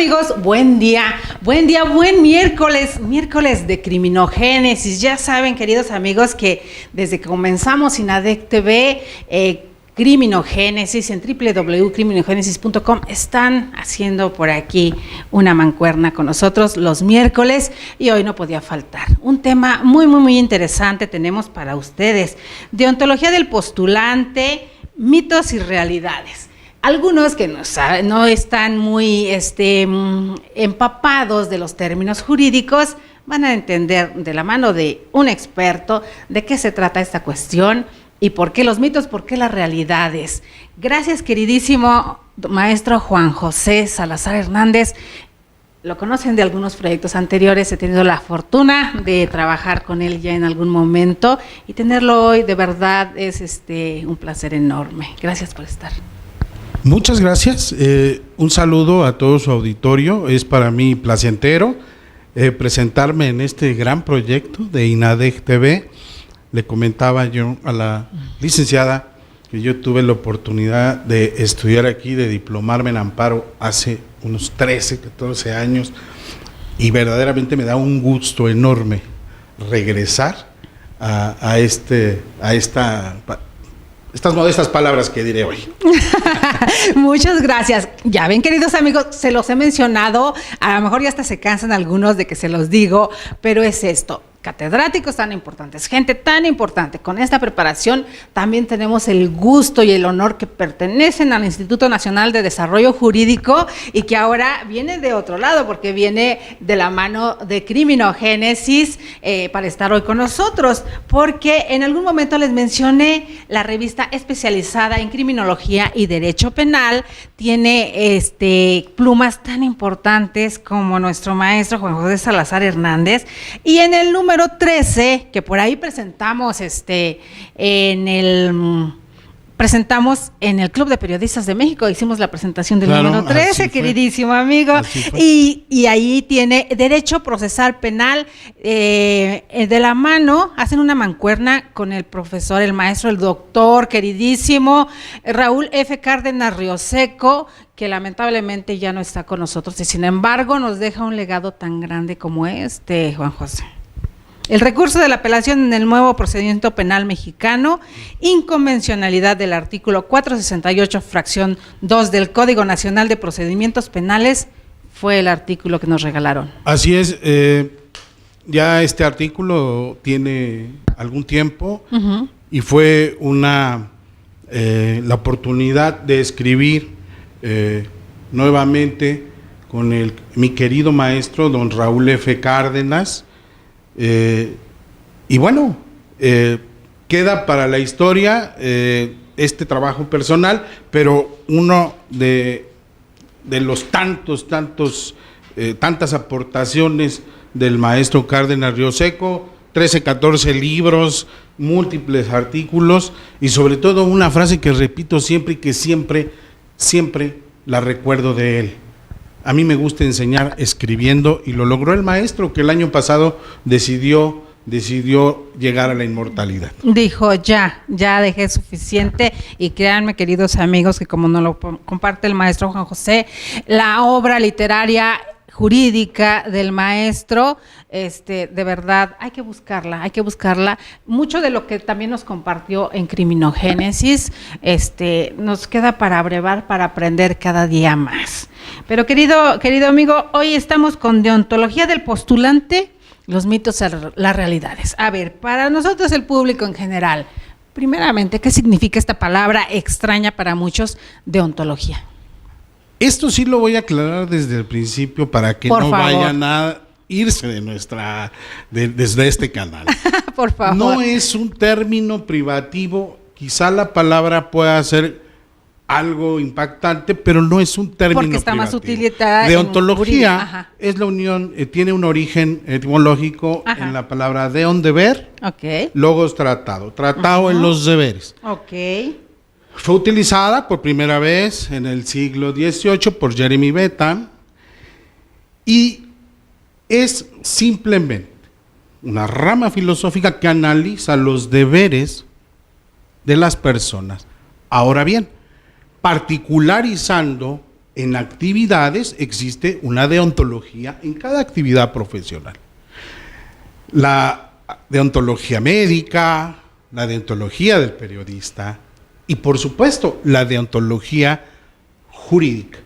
amigos? Buen día, buen miércoles de criminogénesis. Ya saben, queridos amigos, que desde que comenzamos INADEC TV, Criminogénesis en www.criminogénesis.com están haciendo por aquí una mancuerna con nosotros los miércoles y hoy no podía faltar. Un tema muy interesante tenemos para ustedes. Deontología del postulante, mitos y realidades. Algunos que no están muy empapados de los términos jurídicos van a entender de la mano de un experto de qué se trata esta cuestión y por qué los mitos, por qué las realidades. Gracias, queridísimo maestro Juan José Salazar Hernández. Lo conocen de algunos proyectos anteriores, he tenido la fortuna de trabajar con él ya en algún momento y tenerlo hoy de verdad es un placer enorme. Gracias por estar. Muchas gracias, un saludo a todo su auditorio, es para mí placentero presentarme en este gran proyecto de INADEC TV. Le comentaba yo a la licenciada que yo tuve la oportunidad de estudiar aquí, de diplomarme en amparo hace unos 13, 14 años y verdaderamente me da un gusto enorme regresar a estas modestas palabras que diré hoy. Muchas gracias. Ya ven, queridos amigos, se los he mencionado, a lo mejor ya hasta se cansan algunos de que se los digo, pero es esto. Catedráticos tan importantes, gente tan importante, con esta preparación también tenemos el gusto y el honor que pertenecen al Instituto Nacional de Desarrollo Jurídico y que ahora viene de otro lado porque viene de la mano de Criminogénesis para estar hoy con nosotros, porque en algún momento les mencioné la revista especializada en criminología y derecho penal, tiene plumas tan importantes como nuestro maestro Juan José Salazar Hernández, y en el número 13, que por ahí presentamos presentamos en el Club de Periodistas de México, hicimos la presentación del número 13, queridísimo amigo, y ahí tiene Derecho Procesal Penal, de la mano, hacen una mancuerna con el profesor, el maestro, el doctor, queridísimo Raúl F. Cárdenas Rioseco, que lamentablemente ya no está con nosotros, y sin embargo nos deja un legado tan grande como Juan José. El recurso de la apelación en el nuevo procedimiento penal mexicano, inconvencionalidad del artículo 468, fracción 2 del Código Nacional de Procedimientos Penales, fue el artículo que nos regalaron. Así es, ya este artículo tiene algún tiempo y fue la oportunidad de escribir nuevamente con mi querido maestro, don Raúl F. Cárdenas. Y bueno, queda para la historia este trabajo personal, pero uno de los tantas aportaciones del maestro Cárdenas Rioseco, 13, 14 libros, múltiples artículos y sobre todo una frase que repito siempre y que siempre la recuerdo de él. A mí me gusta enseñar escribiendo y lo logró el maestro que el año pasado decidió llegar a la inmortalidad. Dijo, ya dejé suficiente, y créanme, queridos amigos, que como nos lo comparte el maestro Juan José, la obra literaria jurídica del maestro, de verdad hay que buscarla. Mucho de lo que también nos compartió en Criminogénesis, nos queda para abrevar, para aprender cada día más. Pero querido amigo, hoy estamos con deontología del postulante, los mitos, las realidades. A ver, para nosotros el público en general, primeramente, ¿qué significa esta palabra extraña para muchos, deontología? Esto sí lo voy a aclarar desde el principio para que no vayan a irse desde este canal. Por favor. No es un término privativo, quizá la palabra pueda ser algo impactante, pero no es un término porque está privativo. Más utilizada. Deontología es la unión, tiene un origen etimológico en la palabra deon, deber, logos, tratado en los deberes. Fue utilizada por primera vez en el siglo XVIII por Jeremy Bentham y es simplemente una rama filosófica que analiza los deberes de las personas. Ahora bien, particularizando en actividades existe una deontología en cada actividad profesional. La deontología médica, la deontología del periodista y, por supuesto, la deontología jurídica.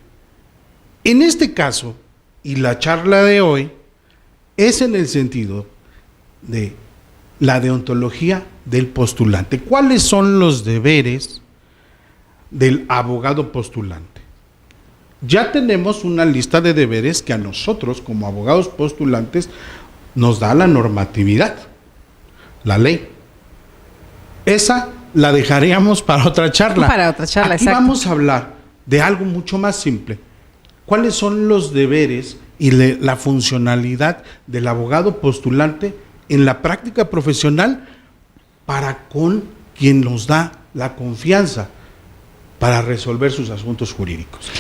En este caso, y la charla de hoy, es en el sentido de la deontología del postulante. ¿Cuáles son los deberes del abogado postulante? Ya tenemos una lista de deberes que a nosotros, como abogados postulantes, nos da la normatividad, la ley. Esa la dejaríamos para otra charla. Para otra charla, Aquí exacto. vamos a hablar de algo mucho más simple. ¿Cuáles son los deberes y la funcionalidad del abogado postulante en la práctica profesional para con quien nos da la confianza para resolver sus asuntos jurídicos?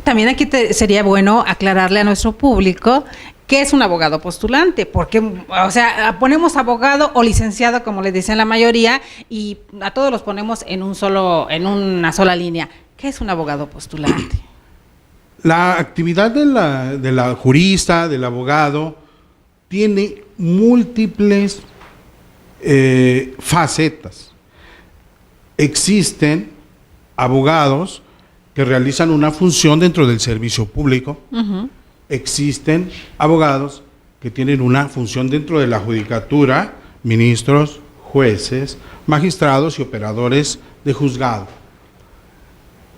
También aquí sería bueno aclararle a nuestro público qué es un abogado postulante, porque, o sea, ponemos abogado o licenciado, como le dicen la mayoría, y a todos los ponemos en una sola línea. ¿Qué es un abogado postulante? La actividad de la jurista, del abogado, tiene múltiples facetas. Existen abogados que realizan una función dentro del servicio público. Uh-huh. Existen abogados que tienen una función dentro de la judicatura, ministros, jueces, magistrados y operadores de juzgado.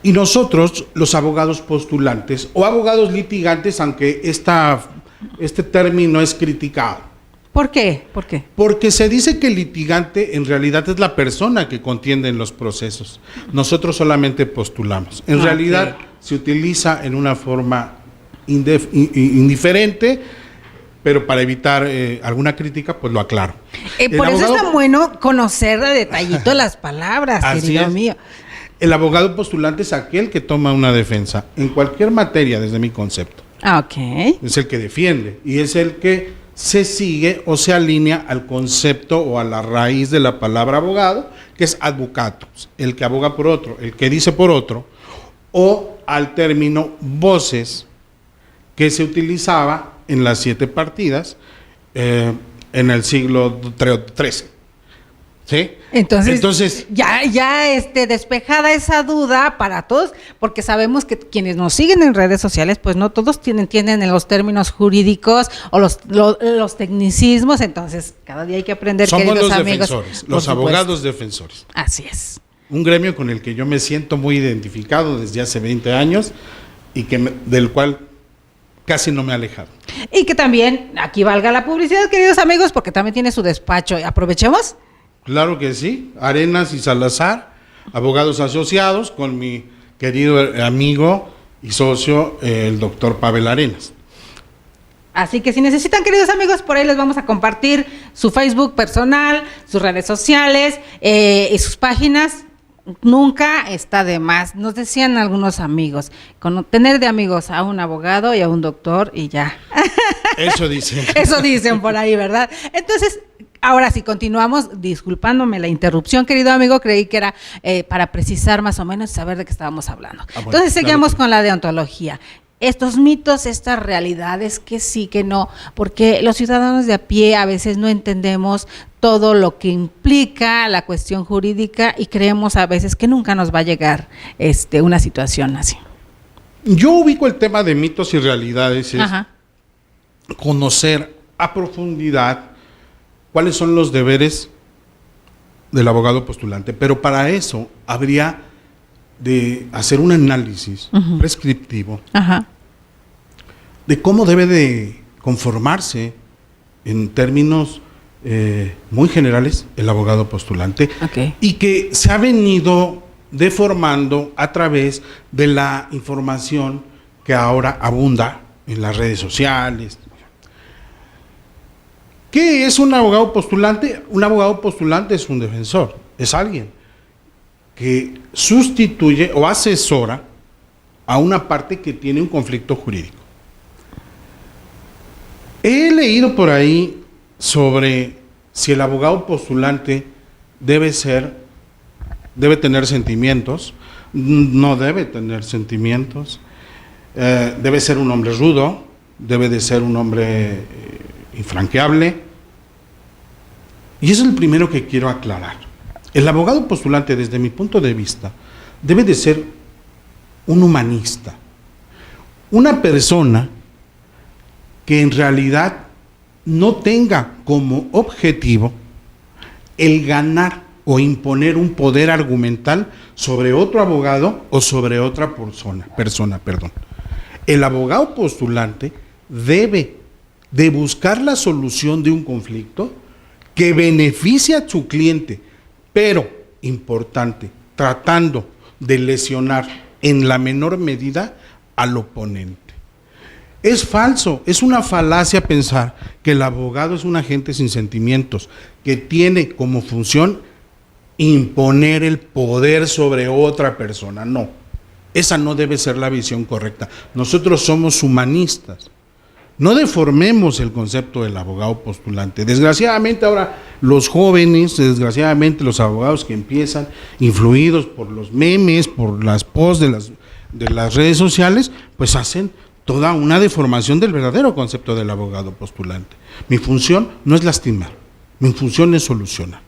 Y nosotros, los abogados postulantes o abogados litigantes, aunque este término es criticado. ¿Por qué? ¿Por qué? Porque se dice que el litigante en realidad es la persona que contiende en los procesos. Nosotros solamente postulamos. En realidad se utiliza en una forma indiferente, pero para evitar alguna crítica, pues lo aclaro. Por eso es tan bueno conocer de detallito las palabras, querido mío. El abogado postulante es aquel que toma una defensa en cualquier materia, desde mi concepto. Ok. Es el que defiende y es el que se sigue o se alinea al concepto o a la raíz de la palabra abogado, que es advocatus, el que aboga por otro, el que dice por otro, o al término voces, que se utilizaba en las 7 partidas en el siglo XIII. ¿Sí? Entonces ya despejada esa duda para todos, porque sabemos que quienes nos siguen en redes sociales, pues no todos entienden en los términos jurídicos o los tecnicismos, entonces cada día hay que aprender, somos queridos los amigos. Defensores, los abogados defensores. Así es. Un gremio con el que yo me siento muy identificado desde hace 20 años y del cual casi no me he alejado. Y que también, aquí valga la publicidad, queridos amigos, porque también tiene su despacho. Aprovechemos. Claro que sí, Arenas y Salazar, abogados asociados con mi querido amigo y socio, el doctor Pavel Arenas. Así que si necesitan, queridos amigos, por ahí les vamos a compartir su Facebook personal, sus redes sociales y sus páginas. Nunca está de más. Nos decían algunos amigos, tener de amigos a un abogado y a un doctor y ya. Eso dicen. Eso dicen por ahí, ¿verdad? Entonces, ahora sí, continuamos, disculpándome la interrupción, querido amigo, creí que era para precisar más o menos y saber de qué estábamos hablando. Bueno, entonces, seguimos claro. con la deontología. Estos mitos, estas realidades, que sí, que no, porque los ciudadanos de a pie a veces no entendemos todo lo que implica la cuestión jurídica y creemos a veces que nunca nos va a llegar una situación así. Yo ubico el tema de mitos y realidades, es Ajá. conocer a profundidad cuáles son los deberes del abogado postulante, pero para eso habría de hacer un análisis prescriptivo Ajá. de cómo debe de conformarse en términos muy generales el abogado postulante, Ok. y que se ha venido deformando a través de la información que ahora abunda en las redes sociales. ¿Qué es un abogado postulante? Un abogado postulante es un defensor, es alguien que sustituye o asesora a una parte que tiene un conflicto jurídico. He leído por ahí sobre si el abogado postulante debe tener sentimientos, no debe tener sentimientos. debe ser un hombre rudo, debe de ser un hombre infranqueable. Y eso es el primero que quiero aclarar. El abogado postulante, desde mi punto de vista, debe de ser un humanista, una persona que en realidad no tenga como objetivo el ganar o imponer un poder argumental sobre otro abogado o sobre otra persona. El abogado postulante debe de buscar la solución de un conflicto que beneficie a su cliente, pero, importante, tratando de lesionar en la menor medida al oponente. Es falso, es una falacia pensar que el abogado es un agente sin sentimientos, que tiene como función imponer el poder sobre otra persona. No, esa no debe ser la visión correcta. Nosotros somos humanistas. No deformemos el concepto del abogado postulante. Desgraciadamente ahora los jóvenes, desgraciadamente los abogados que empiezan, influidos por los memes, por las posts de las redes sociales, pues hacen toda una deformación del verdadero concepto del abogado postulante. Mi función no es lastimar, mi función es solucionar.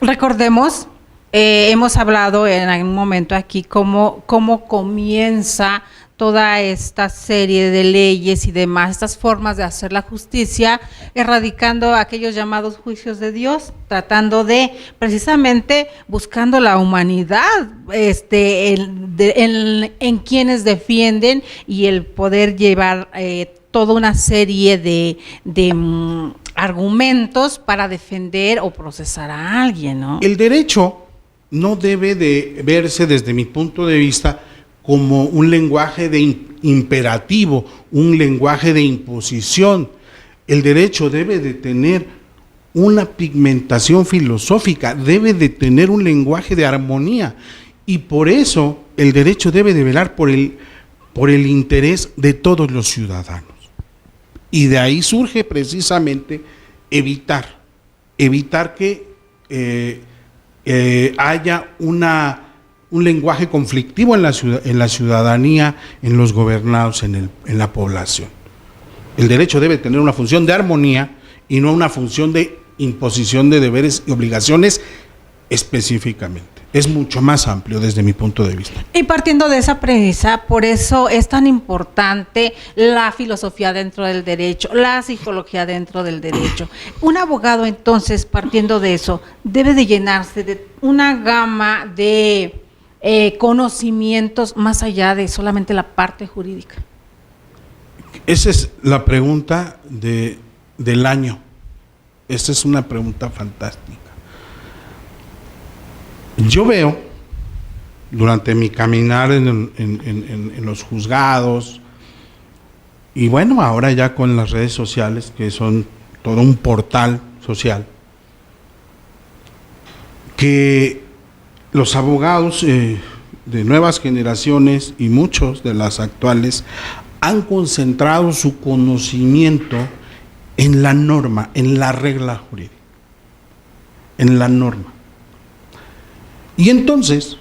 Recordemos, hemos hablado en algún momento aquí cómo comienza toda esta serie de leyes y demás, estas formas de hacer la justicia, erradicando aquellos llamados juicios de Dios, tratando de, precisamente, buscando la humanidad en quienes defienden y el poder llevar toda una serie de argumentos para defender o procesar a alguien, ¿no? El derecho no debe de verse, desde mi punto de vista, como un lenguaje de imperativo, un lenguaje de imposición. El derecho debe de tener una pigmentación filosófica, debe de tener un lenguaje de armonía, y por eso el derecho debe de velar por el interés de todos los ciudadanos. Y de ahí surge precisamente evitar que haya un lenguaje conflictivo en la ciudadanía, en los gobernados, en la población. El derecho debe tener una función de armonía y no una función de imposición de deberes y obligaciones específicamente. Es mucho más amplio desde mi punto de vista. Y partiendo de esa premisa, por eso es tan importante la filosofía dentro del derecho, la psicología dentro del derecho. Un abogado, entonces, partiendo de eso, debe de llenarse de una gama de conocimientos más allá de solamente la parte jurídica. Esa es la pregunta del año. Esta es una pregunta fantástica. Yo veo, durante mi caminar en los juzgados, y bueno, ahora ya con las redes sociales, que son todo un portal social, que los abogados de nuevas generaciones y muchos de las actuales han concentrado su conocimiento en la norma, en la regla jurídica, en la norma. Y entonces,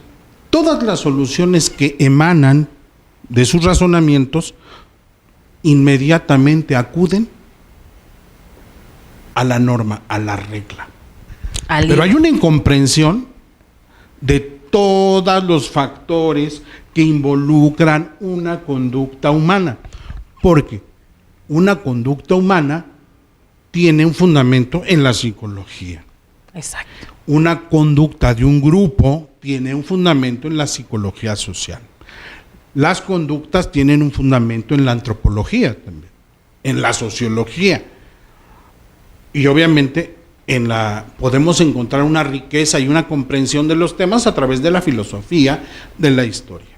todas las soluciones que emanan de sus razonamientos inmediatamente acuden a la norma, a la regla. Pero hay una incomprensión de todos los factores que involucran una conducta humana, porque una conducta humana tiene un fundamento en la psicología. Exacto. Una conducta de un grupo tiene un fundamento en la psicología social. Las conductas tienen un fundamento en la antropología también, en la sociología. Y obviamente podemos encontrar una riqueza y una comprensión de los temas a través de la filosofía de la historia.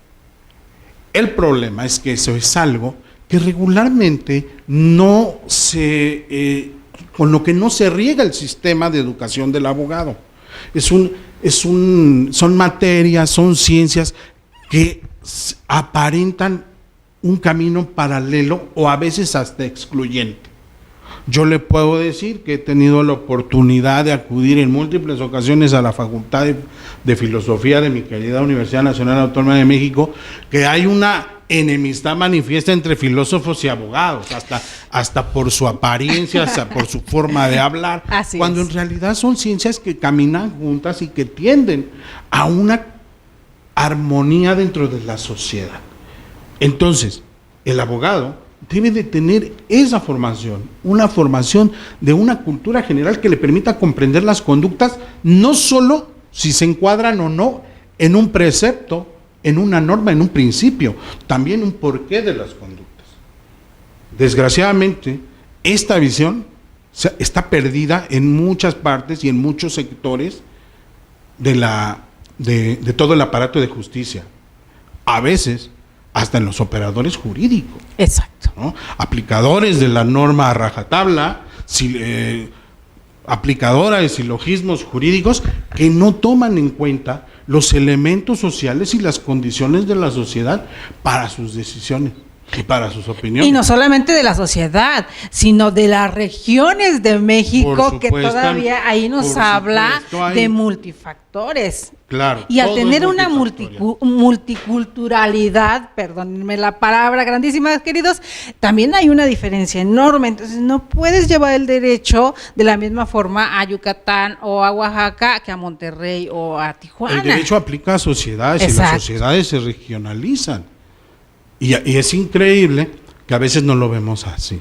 El problema es que eso es algo que regularmente con lo que no se riega el sistema de educación del abogado. Son materias, son ciencias que aparentan un camino paralelo o a veces hasta excluyente. Yo le puedo decir que he tenido la oportunidad de acudir en múltiples ocasiones a la Facultad de Filosofía de mi querida Universidad Nacional Autónoma de México, que hay una enemistad manifiesta entre filósofos y abogados, hasta por su apariencia, hasta por su forma de hablar, Así cuando es. en realidad son ciencias que caminan juntas y que tienden a una armonía dentro de la sociedad. Entonces, el abogado debe de tener esa formación, una formación de una cultura general que le permita comprender las conductas, no solo si se encuadran o no en un precepto, en una norma, en un principio, también un porqué de las conductas. Desgraciadamente, esta visión está perdida en muchas partes y en muchos sectores de todo el aparato de justicia. A veces, hasta en los operadores jurídicos. Exacto. ¿No? Aplicadores de la norma a rajatabla, aplicadora de silogismos jurídicos que no toman en cuenta los elementos sociales y las condiciones de la sociedad para sus decisiones y para sus opiniones. Y no solamente de la sociedad, sino de las regiones de México, Por que supuesto, todavía ahí nos por habla supuesto, hay- de multifactores. Claro. Y al todo es tener una multifactorial. multiculturalidad, perdónenme la palabra grandísima, queridos, también hay una diferencia enorme. Entonces no puedes llevar el derecho de la misma forma a Yucatán o a Oaxaca que a Monterrey o a Tijuana. El derecho aplica a sociedades y las Exacto. sociedades se regionalizan. Y es increíble que a veces no lo vemos así,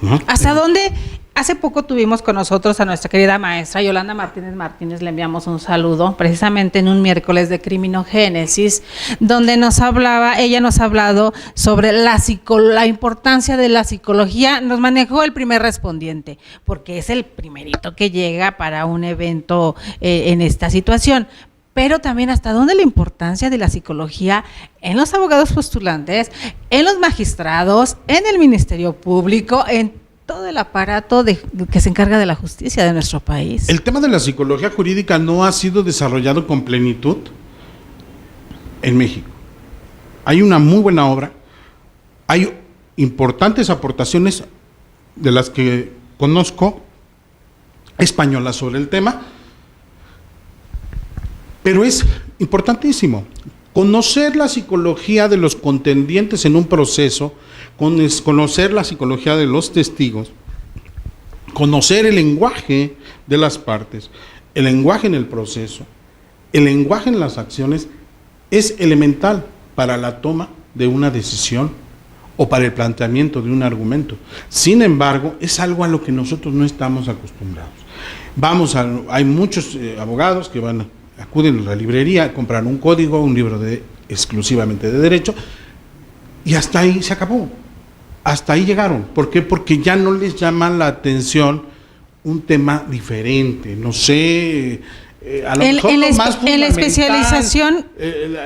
¿no? ¿Hasta dónde? Hace poco tuvimos con nosotros a nuestra querida maestra Yolanda Martínez, le enviamos un saludo, precisamente en un miércoles de criminogénesis, donde ella nos ha hablado sobre la importancia de la psicología. Nos manejó el primer respondiente, porque es el primerito que llega para un evento en esta situación. Pero también hasta dónde la importancia de la psicología en los abogados postulantes, en los magistrados, en el Ministerio Público, en todo el aparato que se encarga de la justicia de nuestro país. El tema de la psicología jurídica no ha sido desarrollado con plenitud en México. Hay una muy buena obra, hay importantes aportaciones de las que conozco españolas sobre el tema, pero es importantísimo conocer la psicología de los contendientes en un proceso, conocer la psicología de los testigos, conocer el lenguaje de las partes, el lenguaje en el proceso, el lenguaje en las acciones, es elemental para la toma de una decisión o para el planteamiento de un argumento. Sin embargo, es algo a lo que nosotros no estamos acostumbrados. Hay muchos abogados que acuden a la librería, compran un código, un libro exclusivamente de derecho, y hasta ahí se acabó. Hasta ahí llegaron. ¿Por qué? Porque ya no les llama la atención un tema diferente. No sé, a lo mejor lo más en la fundamental, especialización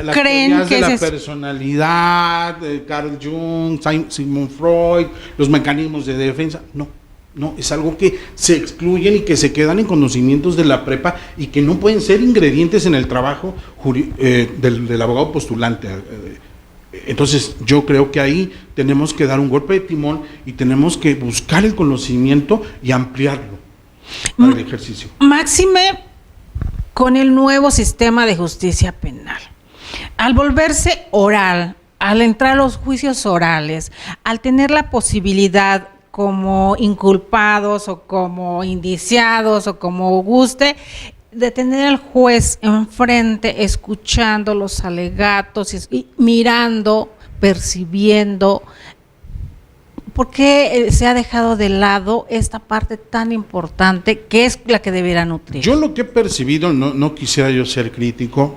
las creen teorías que de la es eso. personalidad, Carl Jung, Sigmund Freud, los mecanismos de defensa. No, es algo que se excluyen y que se quedan en conocimientos de la prepa y que no pueden ser ingredientes en el trabajo del abogado postulante. Entonces, yo creo que ahí tenemos que dar un golpe de timón y tenemos que buscar el conocimiento y ampliarlo para el ejercicio. Máxime con el nuevo sistema de justicia penal. Al volverse oral, al entrar a los juicios orales, al tener la posibilidad como inculpados o como indiciados o como guste, de tener al juez enfrente escuchando los alegatos y mirando, percibiendo, ¿por qué se ha dejado de lado esta parte tan importante que es la que debiera nutrir? Yo lo que he percibido, no quisiera yo ser crítico,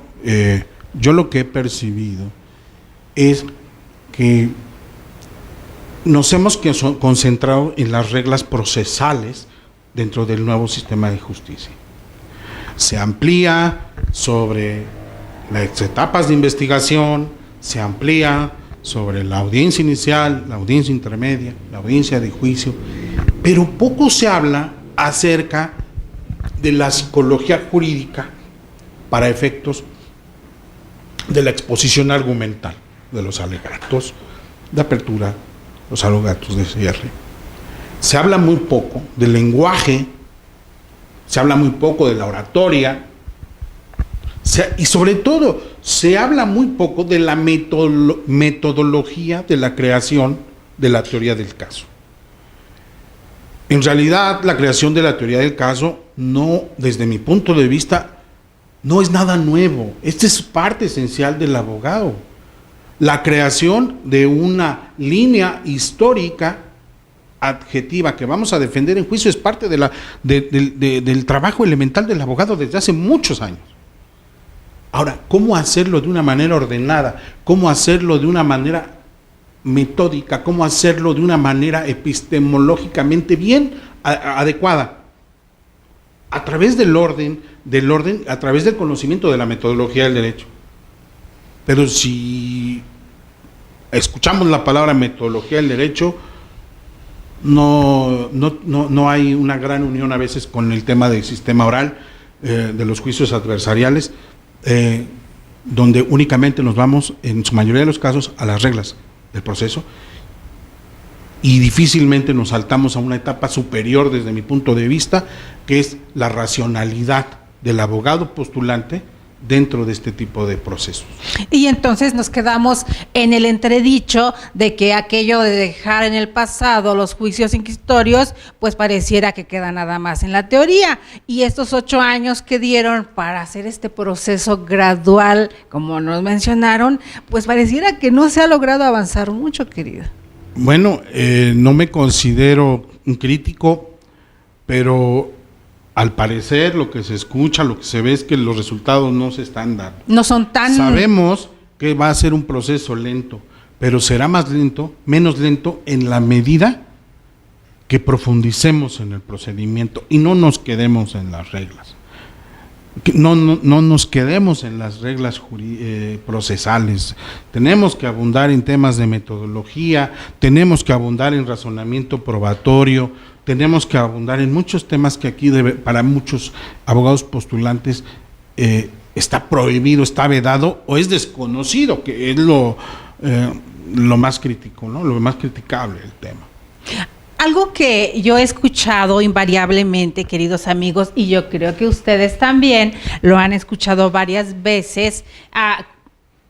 yo lo que he percibido es que nos hemos concentrado en las reglas procesales dentro del nuevo sistema de justicia. Se amplía sobre las etapas de investigación, se amplía sobre la audiencia inicial, la audiencia intermedia, la audiencia de juicio, pero poco se habla acerca de la psicología jurídica para efectos de la exposición argumental de los alegatos de apertura, los alegatos de cierre. Se habla muy poco del lenguaje, se habla muy poco de la oratoria, Y sobre todo, se habla muy poco de la metodología de la creación de la teoría del caso. En realidad, la creación de la teoría del caso, no, desde mi punto de vista, no es nada nuevo. Esta es parte esencial del abogado. La creación de una línea histórica adjetiva que vamos a defender en juicio es parte del trabajo elemental del abogado desde hace muchos años. Ahora, ¿cómo hacerlo de una manera ordenada? ¿Cómo hacerlo de una manera metódica? ¿Cómo hacerlo de una manera epistemológicamente bien adecuada? A través del orden, a través del conocimiento de la metodología del derecho. Pero si escuchamos la palabra metodología del derecho, no hay una gran unión a veces con el tema del sistema oral, de los juicios adversariales, donde únicamente nos vamos, en su mayoría de los casos, a las reglas del proceso, y difícilmente nos saltamos a una etapa superior desde mi punto de vista, que es la racionalidad del abogado postulante dentro de este tipo de procesos. Y entonces nos quedamos en el entredicho de que aquello de dejar en el pasado los juicios inquisitorios, pues pareciera que queda nada más en la teoría, y estos 8 años que dieron para hacer este proceso gradual, como nos mencionaron, pues pareciera que no se ha logrado avanzar mucho, querida. Bueno, no me considero un crítico, pero al parecer lo que se escucha, lo que se ve es que los resultados no se están dando. No son tan... Sabemos que va a ser un proceso lento, pero será menos lento en la medida que profundicemos en el procedimiento y no nos quedemos en las reglas. No nos quedemos en las reglas procesales. Tenemos que abundar en temas de metodología, tenemos que abundar en razonamiento probatorio, tenemos que abundar en muchos temas que aquí para muchos abogados postulantes está prohibido, está vedado o es desconocido, que es lo más crítico, ¿no? Lo más criticable del tema. Algo que yo he escuchado invariablemente, queridos amigos, y yo creo que ustedes también lo han escuchado varias veces,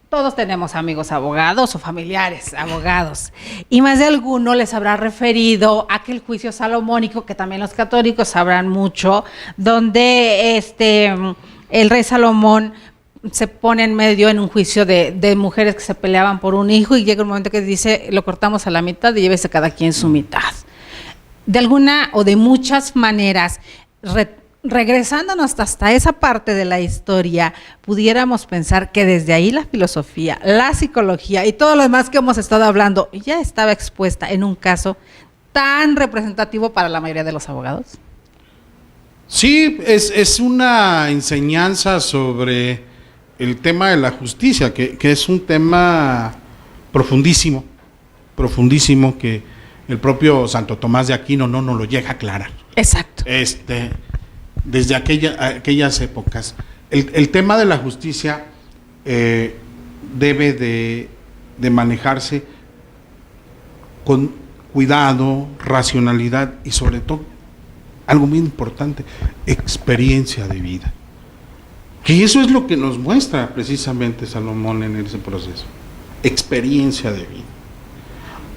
todos tenemos amigos abogados o familiares abogados, y más de alguno les habrá referido a aquel juicio salomónico, que también los católicos sabrán mucho, donde el rey Salomón se pone en medio en un juicio de mujeres que se peleaban por un hijo, y llega un momento que dice, lo cortamos a la mitad y llévese cada quien su mitad. De alguna o de muchas maneras, regresándonos hasta esa parte de la historia, pudiéramos pensar que desde ahí la filosofía, la psicología y todo lo demás que hemos estado hablando ya estaba expuesta en un caso tan representativo para la mayoría de los abogados. Sí, es una enseñanza sobre el tema de la justicia, que es un tema profundísimo, que el propio Santo Tomás de Aquino no nos lo llega a aclarar. Exacto. Desde aquellas épocas. El tema de la justicia debe de manejarse con cuidado, racionalidad y sobre todo, algo muy importante, experiencia de vida. Que eso es lo que nos muestra precisamente Salomón en ese proceso. Experiencia de vida.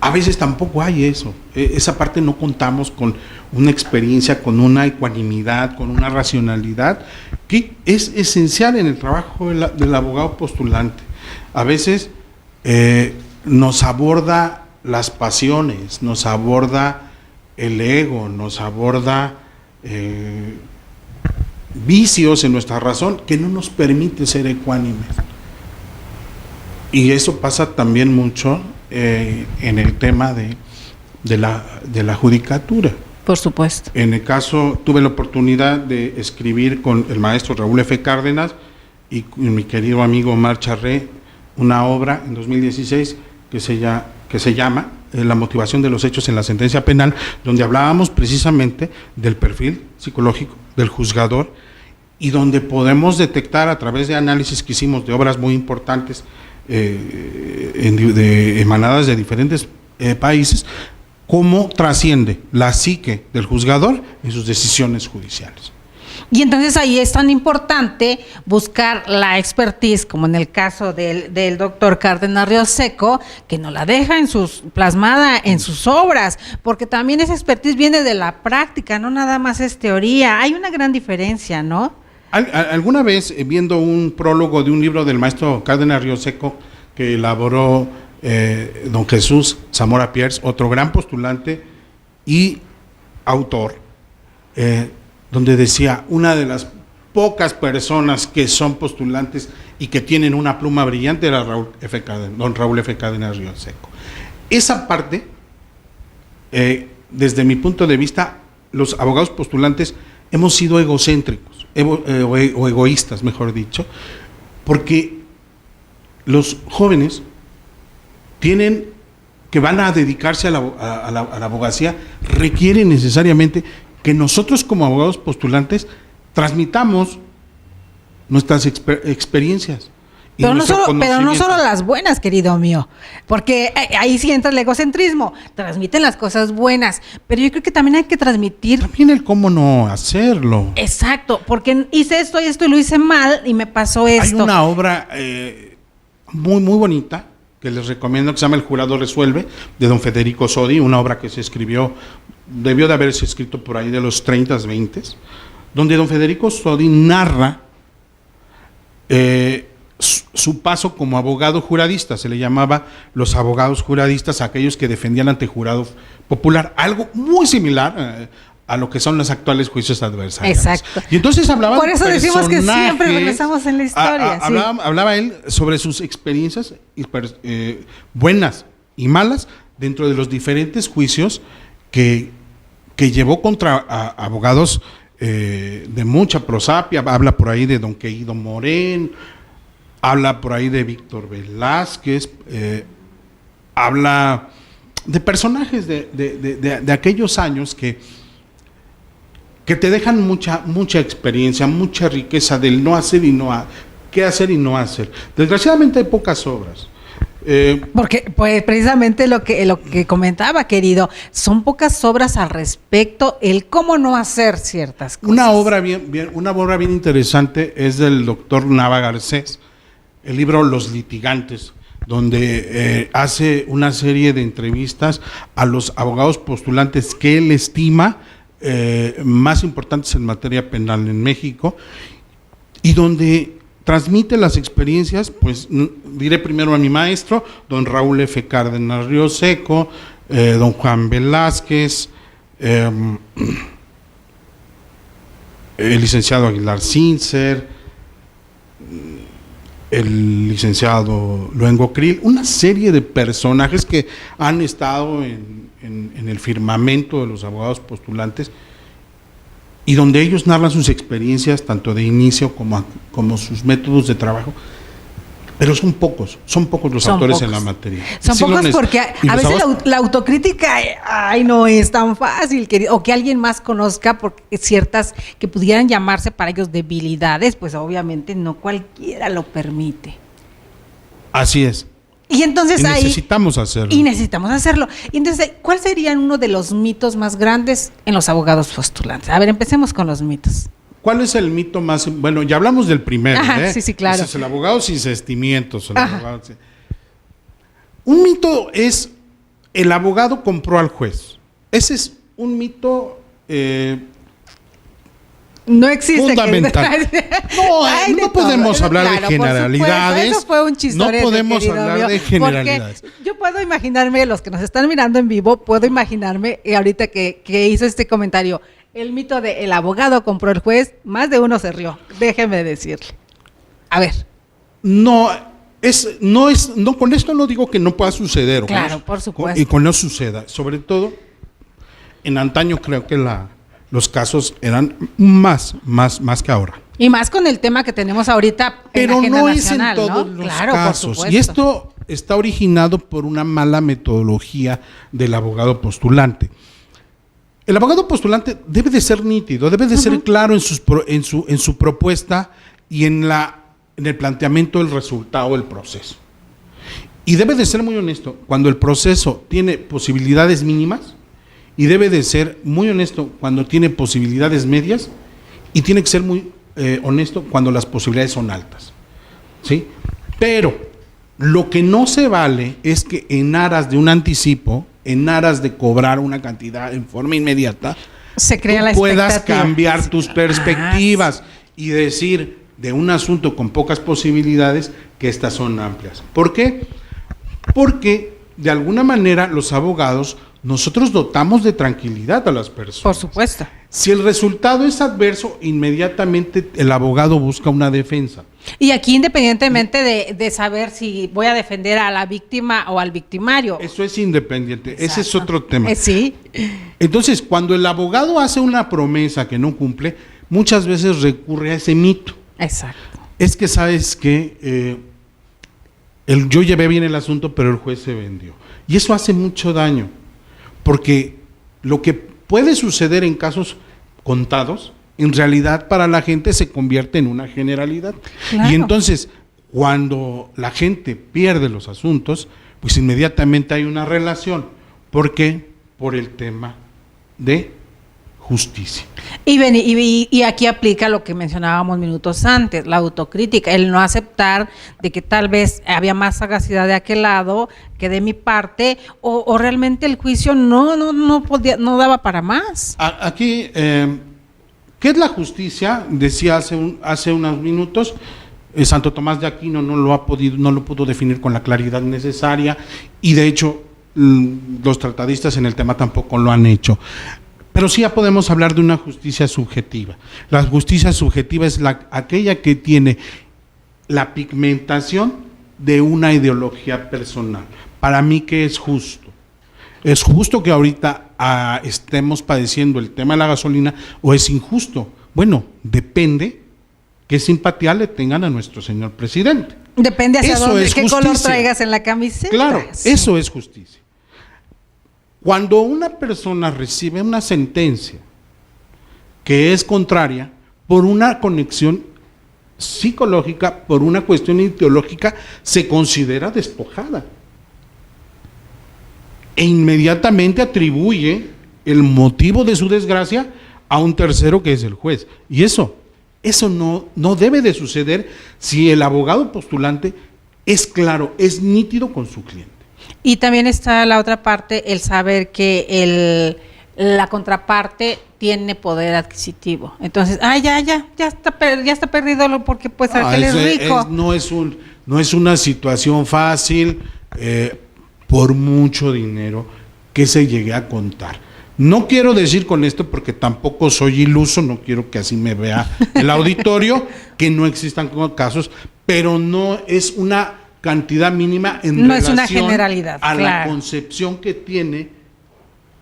A veces tampoco hay eso. Esa parte no contamos con una experiencia, con una ecuanimidad, con una racionalidad, que es esencial en el trabajo del abogado postulante. A veces nos aborda las pasiones, nos aborda el ego, nos aborda vicios en nuestra razón que no nos permite ser ecuánimes. Y eso pasa también mucho en el tema de la judicatura. Por supuesto. En el caso, tuve la oportunidad de escribir con el maestro Raúl F. Cárdenas y con mi querido amigo Omar Charré una obra en 2016 que se llama La motivación de los hechos en la sentencia penal, donde hablábamos precisamente del perfil psicológico del juzgador y donde podemos detectar a través de análisis que hicimos de obras muy importantes emanadas de diferentes países, cómo trasciende la psique del juzgador en sus decisiones judiciales. Y entonces ahí es tan importante buscar la expertise, como en el caso del doctor Cárdenas Rioseco, que nos la deja plasmada en sus obras, porque también esa expertise viene de la práctica, no nada más es teoría. Hay una gran diferencia, ¿no? Alguna vez, viendo un prólogo de un libro del maestro Cárdenas Rioseco que elaboró don Jesús Zamora Pierce, otro gran postulante y autor, donde decía, una de las pocas personas que son postulantes y que tienen una pluma brillante era don Raúl F. Cárdenas Rioseco. Esa parte, desde mi punto de vista, los abogados postulantes hemos sido egocéntricos, o egoístas, mejor dicho, porque los jóvenes que van a dedicarse a la abogacía, requieren necesariamente que nosotros como abogados postulantes transmitamos nuestras experiencias. Pero no solo las buenas, querido mío, porque ahí sí entra el egocentrismo, transmiten las cosas buenas, pero yo creo que también hay que transmitir... También el cómo no hacerlo. Exacto, porque hice esto y esto y lo hice mal y me pasó esto. Hay una obra muy, muy bonita que les recomiendo, que se llama El Jurado Resuelve, de don Federico Sodi, una obra que se escribió, debió de haberse escrito por ahí de los 30s, 20s, donde don Federico Sodi narra su paso como abogado juradista. Se le llamaba los abogados juradistas a aquellos que defendían ante jurado popular, algo muy similar a lo que son los actuales juicios adversarios. Exacto. Y entonces hablaba por eso decimos que siempre regresamos en la historia. Hablaba él sobre sus experiencias buenas y malas dentro de los diferentes juicios que llevó contra abogados de mucha prosapia. Habla por ahí de don Queido Morén, habla por ahí de Víctor Velázquez, habla de personajes de aquellos años que te dejan mucha experiencia, mucha riqueza del no hacer y qué hacer y no hacer. Desgraciadamente hay pocas obras. Porque pues precisamente lo que comentaba, querido, son pocas obras al respecto, el cómo no hacer ciertas cosas. Una obra bien interesante es del doctor Nava Garcés, el libro Los Litigantes, donde hace una serie de entrevistas a los abogados postulantes que él estima más importantes en materia penal en México, y donde transmite las experiencias. Pues diré primero a mi maestro, don Raúl F. Cárdenas Rioseco, don Juan Velázquez, el licenciado Aguilar Sincer, el licenciado Luengo Krill, una serie de personajes que han estado en el firmamento de los abogados postulantes, y donde ellos narran sus experiencias tanto de inicio como sus métodos de trabajo. Pero son pocos los autores en la materia. Son pocos porque a veces la autocrítica no es tan fácil, o que alguien más conozca, porque ciertas que pudieran llamarse para ellos debilidades, pues obviamente no cualquiera lo permite. Así es. Y entonces necesitamos hacerlo. Y entonces, ¿cuál sería uno de los mitos más grandes en los abogados postulantes? A ver, empecemos con los mitos. ¿Cuál es el mito más? Bueno, ya hablamos del primero. Sí, claro. Ese es el abogado sin sentimientos. Un mito es: el abogado compró al juez. Ese es un mito no existe. Fundamental. No podemos hablar de generalidades. Eso fue un chistorete, no podemos hablar de generalidades. Yo puedo imaginarme, los que nos están mirando en vivo, puedo imaginarme ahorita que hizo este comentario, el mito de el abogado compró el juez, más de uno se rió, déjeme decirle. A ver. No, con esto no digo que no pueda suceder. Claro, por supuesto. Y con no suceda. Sobre todo, en antaño creo que los casos eran más que ahora. Y más con el tema que tenemos ahorita en la agenda nacional, ¿no? Pero no es en todos los casos. Y esto está originado por una mala metodología del abogado postulante. El abogado postulante debe de ser nítido, debe de ser claro en su propuesta y en el planteamiento del resultado del proceso. Y debe de ser muy honesto cuando el proceso tiene posibilidades mínimas, y debe de ser muy honesto cuando tiene posibilidades medias, y tiene que ser muy honesto cuando las posibilidades son altas, ¿sí? Pero lo que no se vale es que en aras de un anticipo, en aras de cobrar una cantidad en forma inmediata, se crea tú la puedas expectativa. cambiar tus perspectivas y decir de un asunto con pocas posibilidades que estas son amplias. ¿Por qué? Porque de alguna manera los abogados, nosotros dotamos de tranquilidad a las personas. Por supuesto. Si el resultado es adverso, inmediatamente el abogado busca una defensa. Y aquí, independientemente de saber si voy a defender a la víctima o al victimario. Eso es independiente. Exacto. Ese es otro tema. Sí. Entonces, cuando el abogado hace una promesa que no cumple, muchas veces recurre a ese mito. Exacto. Es que sabes que yo llevé bien el asunto, pero el juez se vendió. Y eso hace mucho daño, porque lo que puede suceder en casos contados, en realidad para la gente se convierte en una generalidad. Claro. Y entonces, cuando la gente pierde los asuntos, pues inmediatamente hay una relación. ¿Por qué? Por el tema de justicia. Y aquí aplica lo que mencionábamos minutos antes, la autocrítica, el no aceptar de que tal vez había más sagacidad de aquel lado que de mi parte, o realmente el juicio no podía, no daba para más. Aquí, ¿qué es la justicia? Decía hace unos minutos, Santo Tomás de Aquino no lo pudo definir con la claridad necesaria, y de hecho los tratadistas en el tema tampoco lo han hecho. Pero sí ya podemos hablar de una justicia subjetiva. La justicia subjetiva es aquella que tiene la pigmentación de una ideología personal. Para mí, ¿qué es justo? ¿Es justo que ahorita estemos padeciendo el tema de la gasolina o es injusto? Bueno, depende qué simpatía le tengan a nuestro señor presidente. Depende hacia dónde, qué color traigas en la camiseta. Claro, sí. Eso es justicia. Cuando una persona recibe una sentencia que es contraria por una conexión psicológica, por una cuestión ideológica, se considera despojada e inmediatamente atribuye el motivo de su desgracia a un tercero que es el juez. Y eso no debe de suceder si el abogado postulante es claro, es nítido con su cliente. Y también está la otra parte, el saber que la contraparte tiene poder adquisitivo. Entonces, ya está perdido porque pues aquel es rico. No es una situación fácil, por mucho dinero que se llegue a contar. No quiero decir con esto, porque tampoco soy iluso, no quiero que así me vea el auditorio, que no existan casos, pero no es una cantidad mínima en no relación es una generalidad, a claro, la concepción que tiene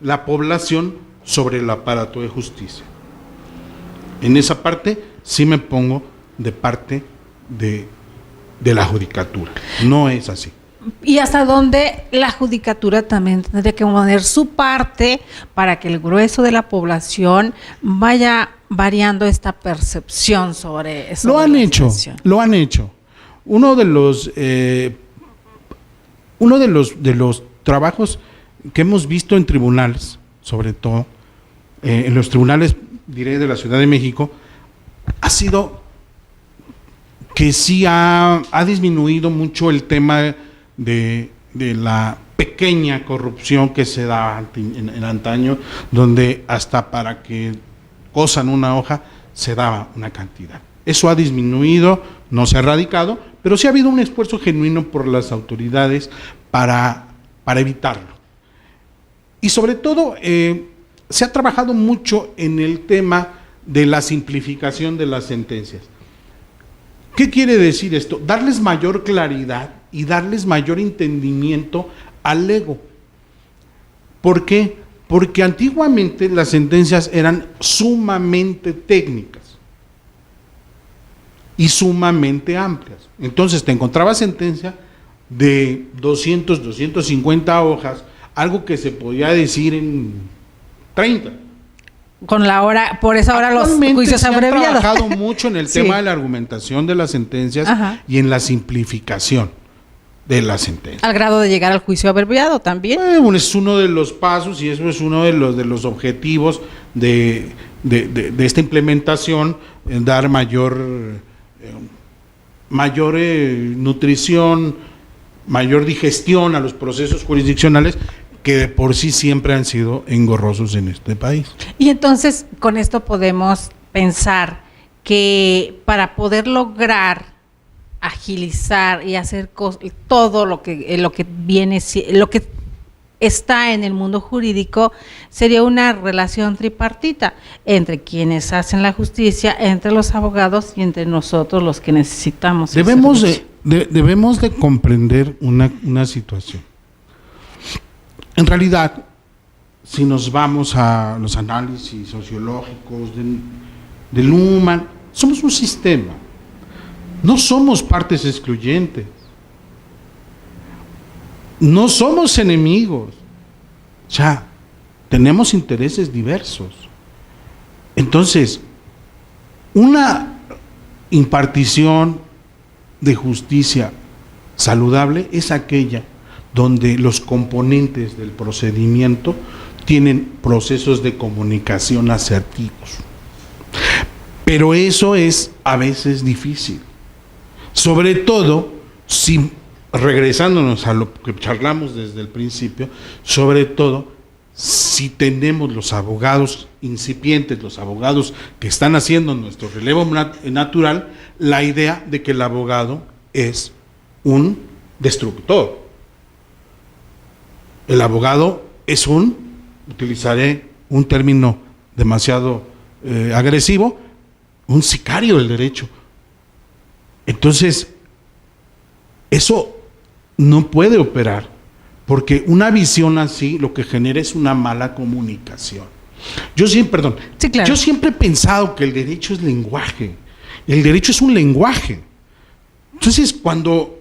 la población sobre el aparato de justicia. En esa parte sí me pongo de parte de la judicatura. No es así. Y hasta dónde la judicatura también tendría que poner su parte para que el grueso de la población vaya variando esta percepción sobre eso. Lo han hecho. Uno de los trabajos que hemos visto en tribunales, sobre todo en los tribunales, diré, de la Ciudad de México, ha sido que sí ha disminuido mucho el tema de la pequeña corrupción que se da en antaño, donde hasta para que cosan una hoja se daba una cantidad. Eso ha disminuido, no se ha erradicado, pero sí ha habido un esfuerzo genuino por las autoridades para evitarlo. Y sobre todo, se ha trabajado mucho en el tema de la simplificación de las sentencias. ¿Qué quiere decir esto? Darles mayor claridad y darles mayor entendimiento al ego. ¿Por qué? Porque antiguamente las sentencias eran sumamente técnicas y sumamente amplias. Entonces te encontrabas sentencia de 200, 250 hojas, algo que se podía decir en 30. Con la hora, por esa hora los juicios abreviados. Se ha trabajado mucho en el tema de la argumentación de las sentencias. Ajá. Y en la simplificación de la sentencia. Al grado de llegar al juicio abreviado también. Es uno de los pasos y eso es uno de los objetivos de de esta implementación, dar mayor nutrición, mayor digestión a los procesos jurisdiccionales que de por sí siempre han sido engorrosos en este país. Y entonces con esto podemos pensar que para poder lograr agilizar y hacer todo lo que viene, lo que está en el mundo jurídico, sería una relación tripartita entre quienes hacen la justicia, entre los abogados y entre nosotros los que necesitamos. Debemos de comprender una situación. En realidad, si nos vamos a los análisis sociológicos del human, somos un sistema, no somos partes excluyentes. No somos enemigos, o sea, tenemos intereses diversos. Entonces, una impartición de justicia saludable es aquella donde los componentes del procedimiento tienen procesos de comunicación asertivos. Pero eso es a veces difícil, sobre todo si, regresándonos a lo que charlamos desde el principio, sobre todo si tenemos los abogados incipientes, los abogados que están haciendo nuestro relevo natural, la idea de que el abogado es un destructor. El abogado es utilizaré un término demasiado agresivo, un sicario del derecho. Entonces, eso no puede operar, porque una visión así lo que genera es una mala comunicación. Yo siempre he pensado que el derecho es lenguaje, el derecho es un lenguaje. Entonces, cuando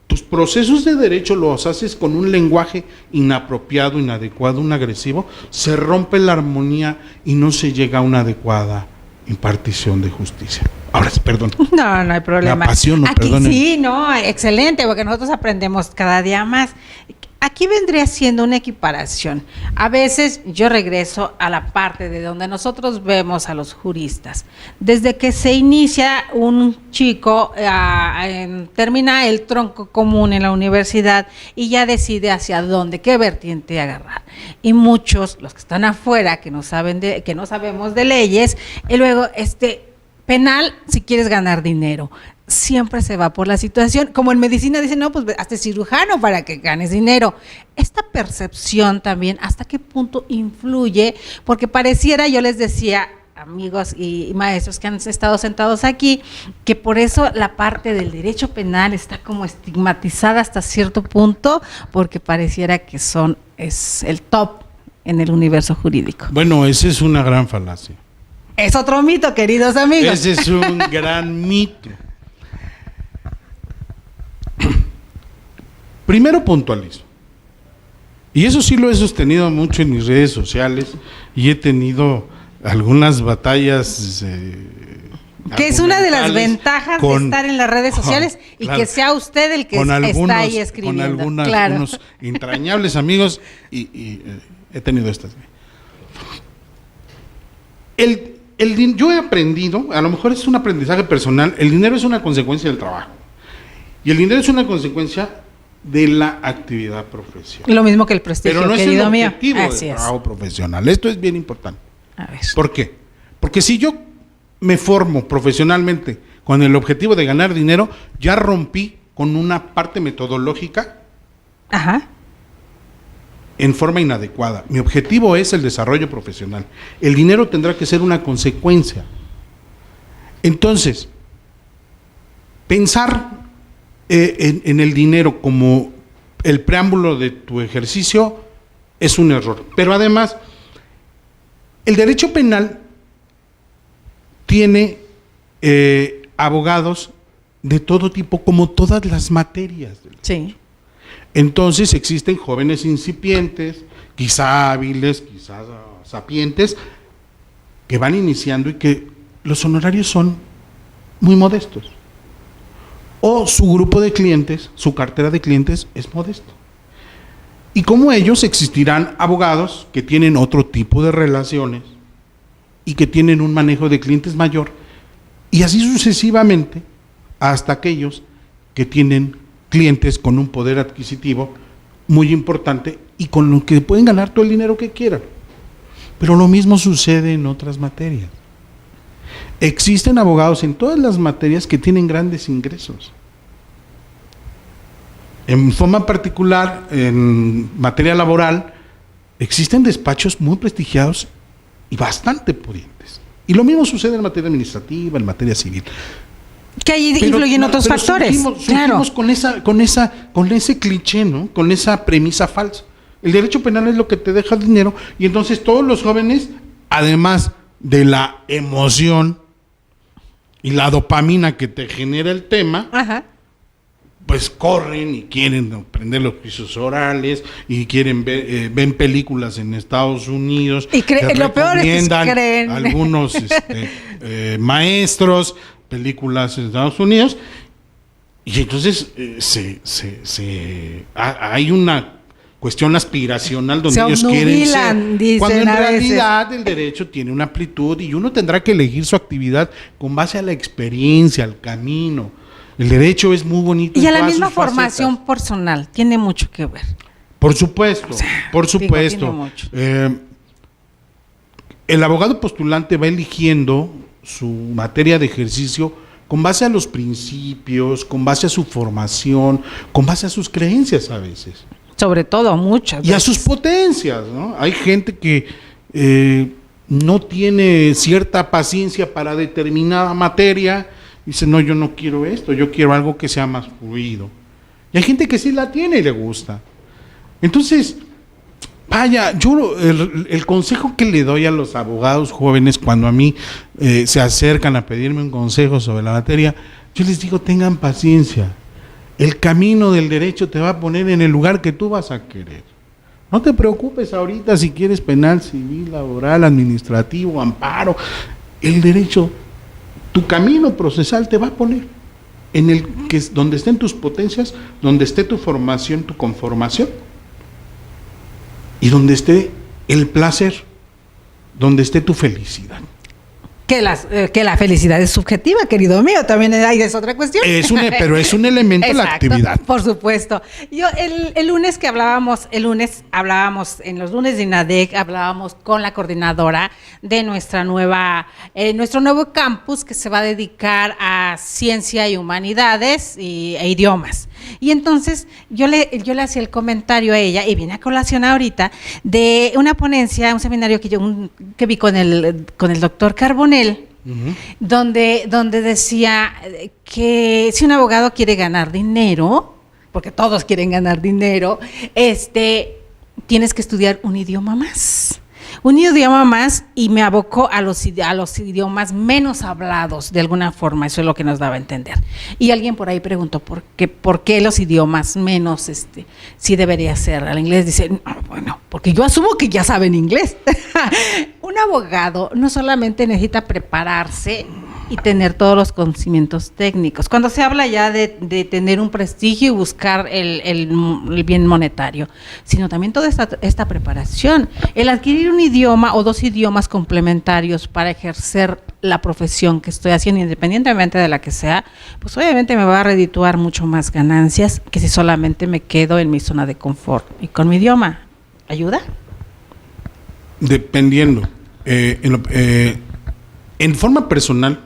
tus procesos de derecho los haces con un lenguaje inapropiado, inadecuado, un agresivo, se rompe la armonía y no se llega a una adecuada impartición de justicia. Ahora sí, perdón. No, no hay problema. Me apasiono, aquí perdonen. sí, no, excelente, porque nosotros aprendemos cada día más. Aquí vendría siendo una equiparación. A veces yo regreso a la parte de donde nosotros vemos a los juristas. Desde que se inicia un chico, termina el tronco común en la universidad y ya decide hacia dónde, qué vertiente agarrar. Y muchos, los que están afuera, que no sabemos de leyes, y luego penal si quieres ganar dinero. Siempre se va por la situación, como en medicina dicen, no, pues hazte cirujano para que ganes dinero. Esta percepción también, ¿hasta qué punto influye? Porque pareciera, yo les decía, amigos y maestros que han estado sentados aquí, que por eso la parte del derecho penal está como estigmatizada hasta cierto punto, porque pareciera que es el top en el universo jurídico. Bueno, esa es una gran falacia. Es otro mito, queridos amigos. Ese es un gran mito. Primero puntualizo, y eso sí lo he sostenido mucho en mis redes sociales y he tenido algunas batallas que es una de las ventajas de estar en las redes sociales y claro, que sea usted el que está ahí escribiendo. Con algunos entrañables amigos y he tenido estas. Yo he aprendido, a lo mejor es un aprendizaje personal, el dinero es una consecuencia del trabajo y el dinero es una consecuencia de la actividad profesional. Lo mismo que el prestigio, pero no querido es el mío. objetivo del trabajo profesional. Esto es bien importante. A ver. ¿Por qué? Porque si yo me formo profesionalmente con el objetivo de ganar dinero, ya rompí con una parte metodológica en forma inadecuada. Mi objetivo es el desarrollo profesional. El dinero tendrá que ser una consecuencia. Entonces, pensar en el dinero como el preámbulo de tu ejercicio es un error. Pero además, el derecho penal tiene abogados de todo tipo, como todas las materias. Sí. Entonces existen jóvenes incipientes, quizá hábiles, quizá sapientes, que van iniciando y que los honorarios son muy modestos. O su grupo de clientes, su cartera de clientes es modesto. Y como ellos existirán abogados que tienen otro tipo de relaciones y que tienen un manejo de clientes mayor, y así sucesivamente hasta aquellos que tienen clientes con un poder adquisitivo muy importante y con lo que pueden ganar todo el dinero que quieran. Pero lo mismo sucede en otras materias. Existen abogados en todas las materias que tienen grandes ingresos. En forma particular, en materia laboral, existen despachos muy prestigiados y bastante pudientes. Y lo mismo sucede en materia administrativa, en materia civil. Que ahí influyen otros factores. Surgimos con ese cliché, ¿no? Con esa premisa falsa. El derecho penal es lo que te deja dinero, y entonces todos los jóvenes, además de la emoción y la dopamina que te genera el tema, Ajá. pues corren y quieren aprender los juicios orales y quieren ver, ven películas en Estados Unidos. Y lo peor es que creen. Algunos maestros, películas en Estados Unidos, y entonces hay una cuestión aspiracional donde ellos quieren ser, cuando en realidad el derecho tiene una amplitud y uno tendrá que elegir su actividad con base a la experiencia, al camino. El derecho es muy bonito. Y a la misma formación personal, tiene mucho que ver. Por supuesto, por supuesto. Digo, mucho. El abogado postulante va eligiendo su materia de ejercicio con base a los principios, con base a su formación, con base a sus creencias a veces. Sobre todo, muchas veces. Y a sus potencias, ¿no? Hay gente que no tiene cierta paciencia para determinada materia. Dice, no, yo no quiero esto, yo quiero algo que sea más fluido. Y hay gente que sí la tiene y le gusta. Entonces, vaya, yo el consejo que le doy a los abogados jóvenes cuando a mí se acercan a pedirme un consejo sobre la materia, yo les digo, tengan paciencia. El camino del derecho te va a poner en el lugar que tú vas a querer. No te preocupes ahorita si quieres penal, civil, laboral, administrativo, amparo. El derecho, tu camino procesal te va a poner en el que donde estén tus potencias, donde esté tu formación, tu conformación, y donde esté el placer, donde esté tu felicidad. Que la felicidad es subjetiva, querido mío, también es otra cuestión. Pero es un elemento de la actividad. Por supuesto. Yo el lunes hablábamos en los lunes de INADEC, hablábamos con la coordinadora de nuestro nuevo campus que se va a dedicar a ciencia y humanidades e idiomas. Y entonces yo le hacía el comentario a ella, y viene a colación ahorita, de una ponencia, un seminario que vi con el doctor Carbonell, uh-huh, donde decía que si un abogado quiere ganar dinero, porque todos quieren ganar dinero, tienes que estudiar un idioma más. Y me abocó a los idiomas menos hablados, de alguna forma, eso es lo que nos daba a entender. Y alguien por ahí preguntó por qué los idiomas menos, sí debería ser. Al inglés dice, no, bueno, porque yo asumo que ya saben inglés. Un abogado no solamente necesita prepararse y tener todos los conocimientos técnicos. Cuando se habla ya de tener un prestigio y buscar el bien monetario, sino también toda esta preparación, el adquirir un idioma o dos idiomas complementarios para ejercer la profesión que estoy haciendo, independientemente de la que sea, pues obviamente me va a redituar mucho más ganancias que si solamente me quedo en mi zona de confort. Y con mi idioma, ¿ayuda? Dependiendo. En forma personal,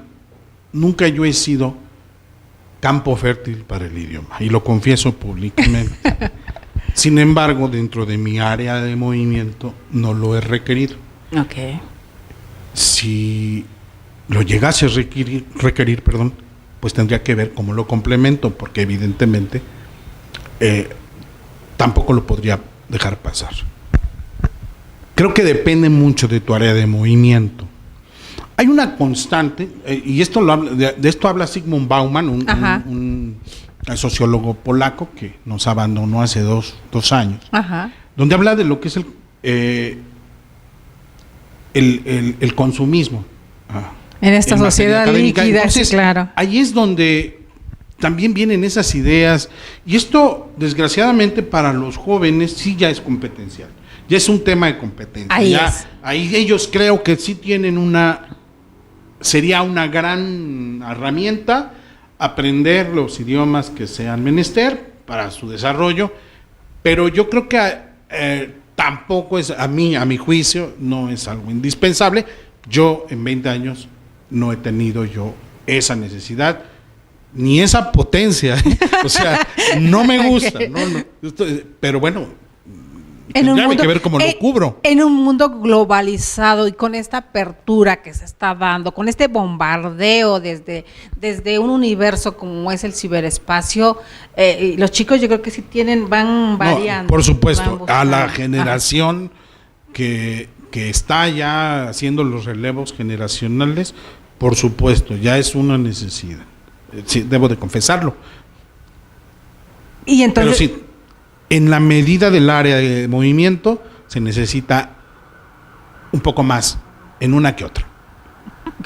nunca yo he sido campo fértil para el idioma, y lo confieso públicamente. Sin embargo, dentro de mi área de movimiento no lo he requerido. Okay. Si lo llegase a requerir, pues tendría que ver cómo lo complemento, porque evidentemente tampoco lo podría dejar pasar. Creo que depende mucho de tu área de movimiento. Hay una constante, y de esto habla Zygmunt Bauman, un sociólogo polaco que nos abandonó hace dos años, ajá, donde habla de lo que es el consumismo. En esta sociedad líquida. Entonces, claro. Ahí es donde también vienen esas ideas, y esto, desgraciadamente, para los jóvenes sí ya es competencial. ya es un tema de competencia. Ahí Ya, es. ahí ellos creo que sí tienen sería una gran herramienta aprender los idiomas que sean menester para su desarrollo, pero yo creo que tampoco es, a mi juicio, no es algo indispensable. Yo en 20 años no he tenido yo esa necesidad, ni esa potencia, o sea, no me gusta, pero bueno, hay que ver cómo lo cubro. En un mundo globalizado y con esta apertura que se está dando, con este bombardeo desde un universo como es el ciberespacio, los chicos yo creo que sí van variando. Por supuesto, a la buscando. generación que está ya haciendo los relevos generacionales, por supuesto, ya es una necesidad. Sí, debo de confesarlo. Y entonces, pero sí, en la medida del área de movimiento se necesita un poco más en una que otra.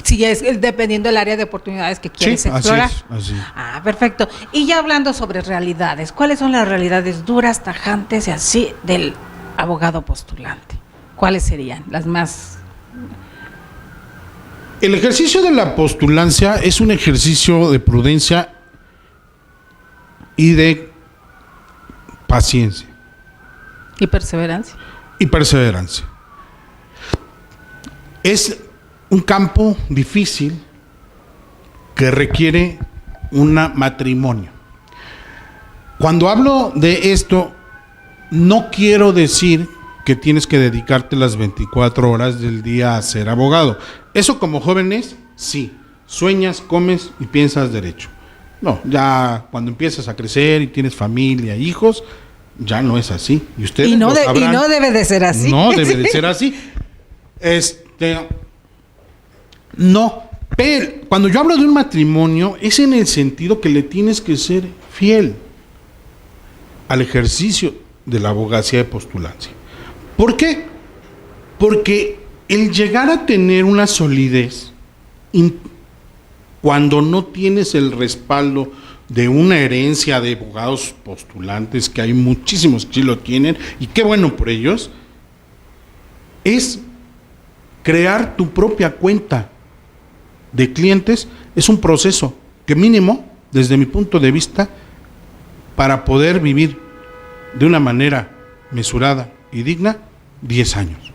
sí, es dependiendo del área de oportunidades que quieres Sí, explorar. así es. Ah, perfecto. Y ya hablando sobre realidades, ¿cuáles son las realidades duras, tajantes y así del abogado postulante? ¿Cuáles serían las más? El ejercicio de la postulancia es un ejercicio de prudencia y de paciencia Y perseverancia. y perseverancia. Es un campo difícil que requiere un matrimonio. Cuando hablo de esto, no quiero decir que tienes que dedicarte las 24 horas del día a ser abogado. Eso como jóvenes, sí. Sueñas, comes y piensas derecho. No, ya cuando empiezas a crecer y tienes familia, hijos, ya no es así. Y ustedes Y no, lo sabrán. y no debe de ser así. No debe de ser así. No, pero cuando yo hablo de un matrimonio es en el sentido que le tienes que ser fiel al ejercicio de la abogacía de postulancia. ¿Por qué? Porque el llegar a tener una solidez cuando no tienes el respaldo de una herencia de abogados postulantes, que hay muchísimos que sí lo tienen, y qué bueno por ellos, es crear tu propia cuenta de clientes. Es un proceso que mínimo, desde mi punto de vista, para poder vivir de una manera mesurada y digna, 10 años.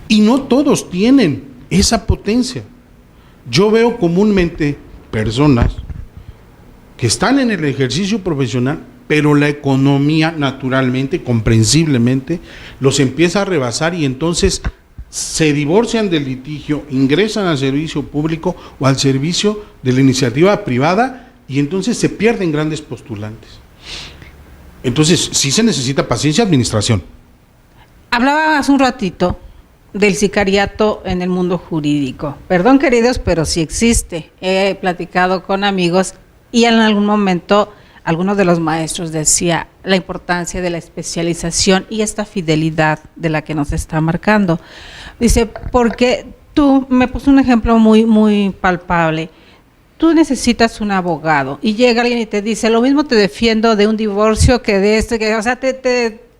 Y no todos tienen esa potencia. Yo veo comúnmente personas que están en el ejercicio profesional, pero la economía naturalmente, comprensiblemente, los empieza a rebasar y entonces se divorcian del litigio, ingresan al servicio público o al servicio de la iniciativa privada y entonces se pierden grandes postulantes. Entonces, sí se necesita paciencia y administración. Hablaba hace un ratito del sicariato en el mundo jurídico. Perdón, queridos, pero sí existe. He platicado con amigos y en algún momento algunos de los maestros decía la importancia de la especialización y esta fidelidad de la que nos está marcando. Dice, porque tú, me puso un ejemplo muy, muy palpable. Tú necesitas un abogado y llega alguien y te dice, lo mismo te defiendo de un divorcio que de o sea,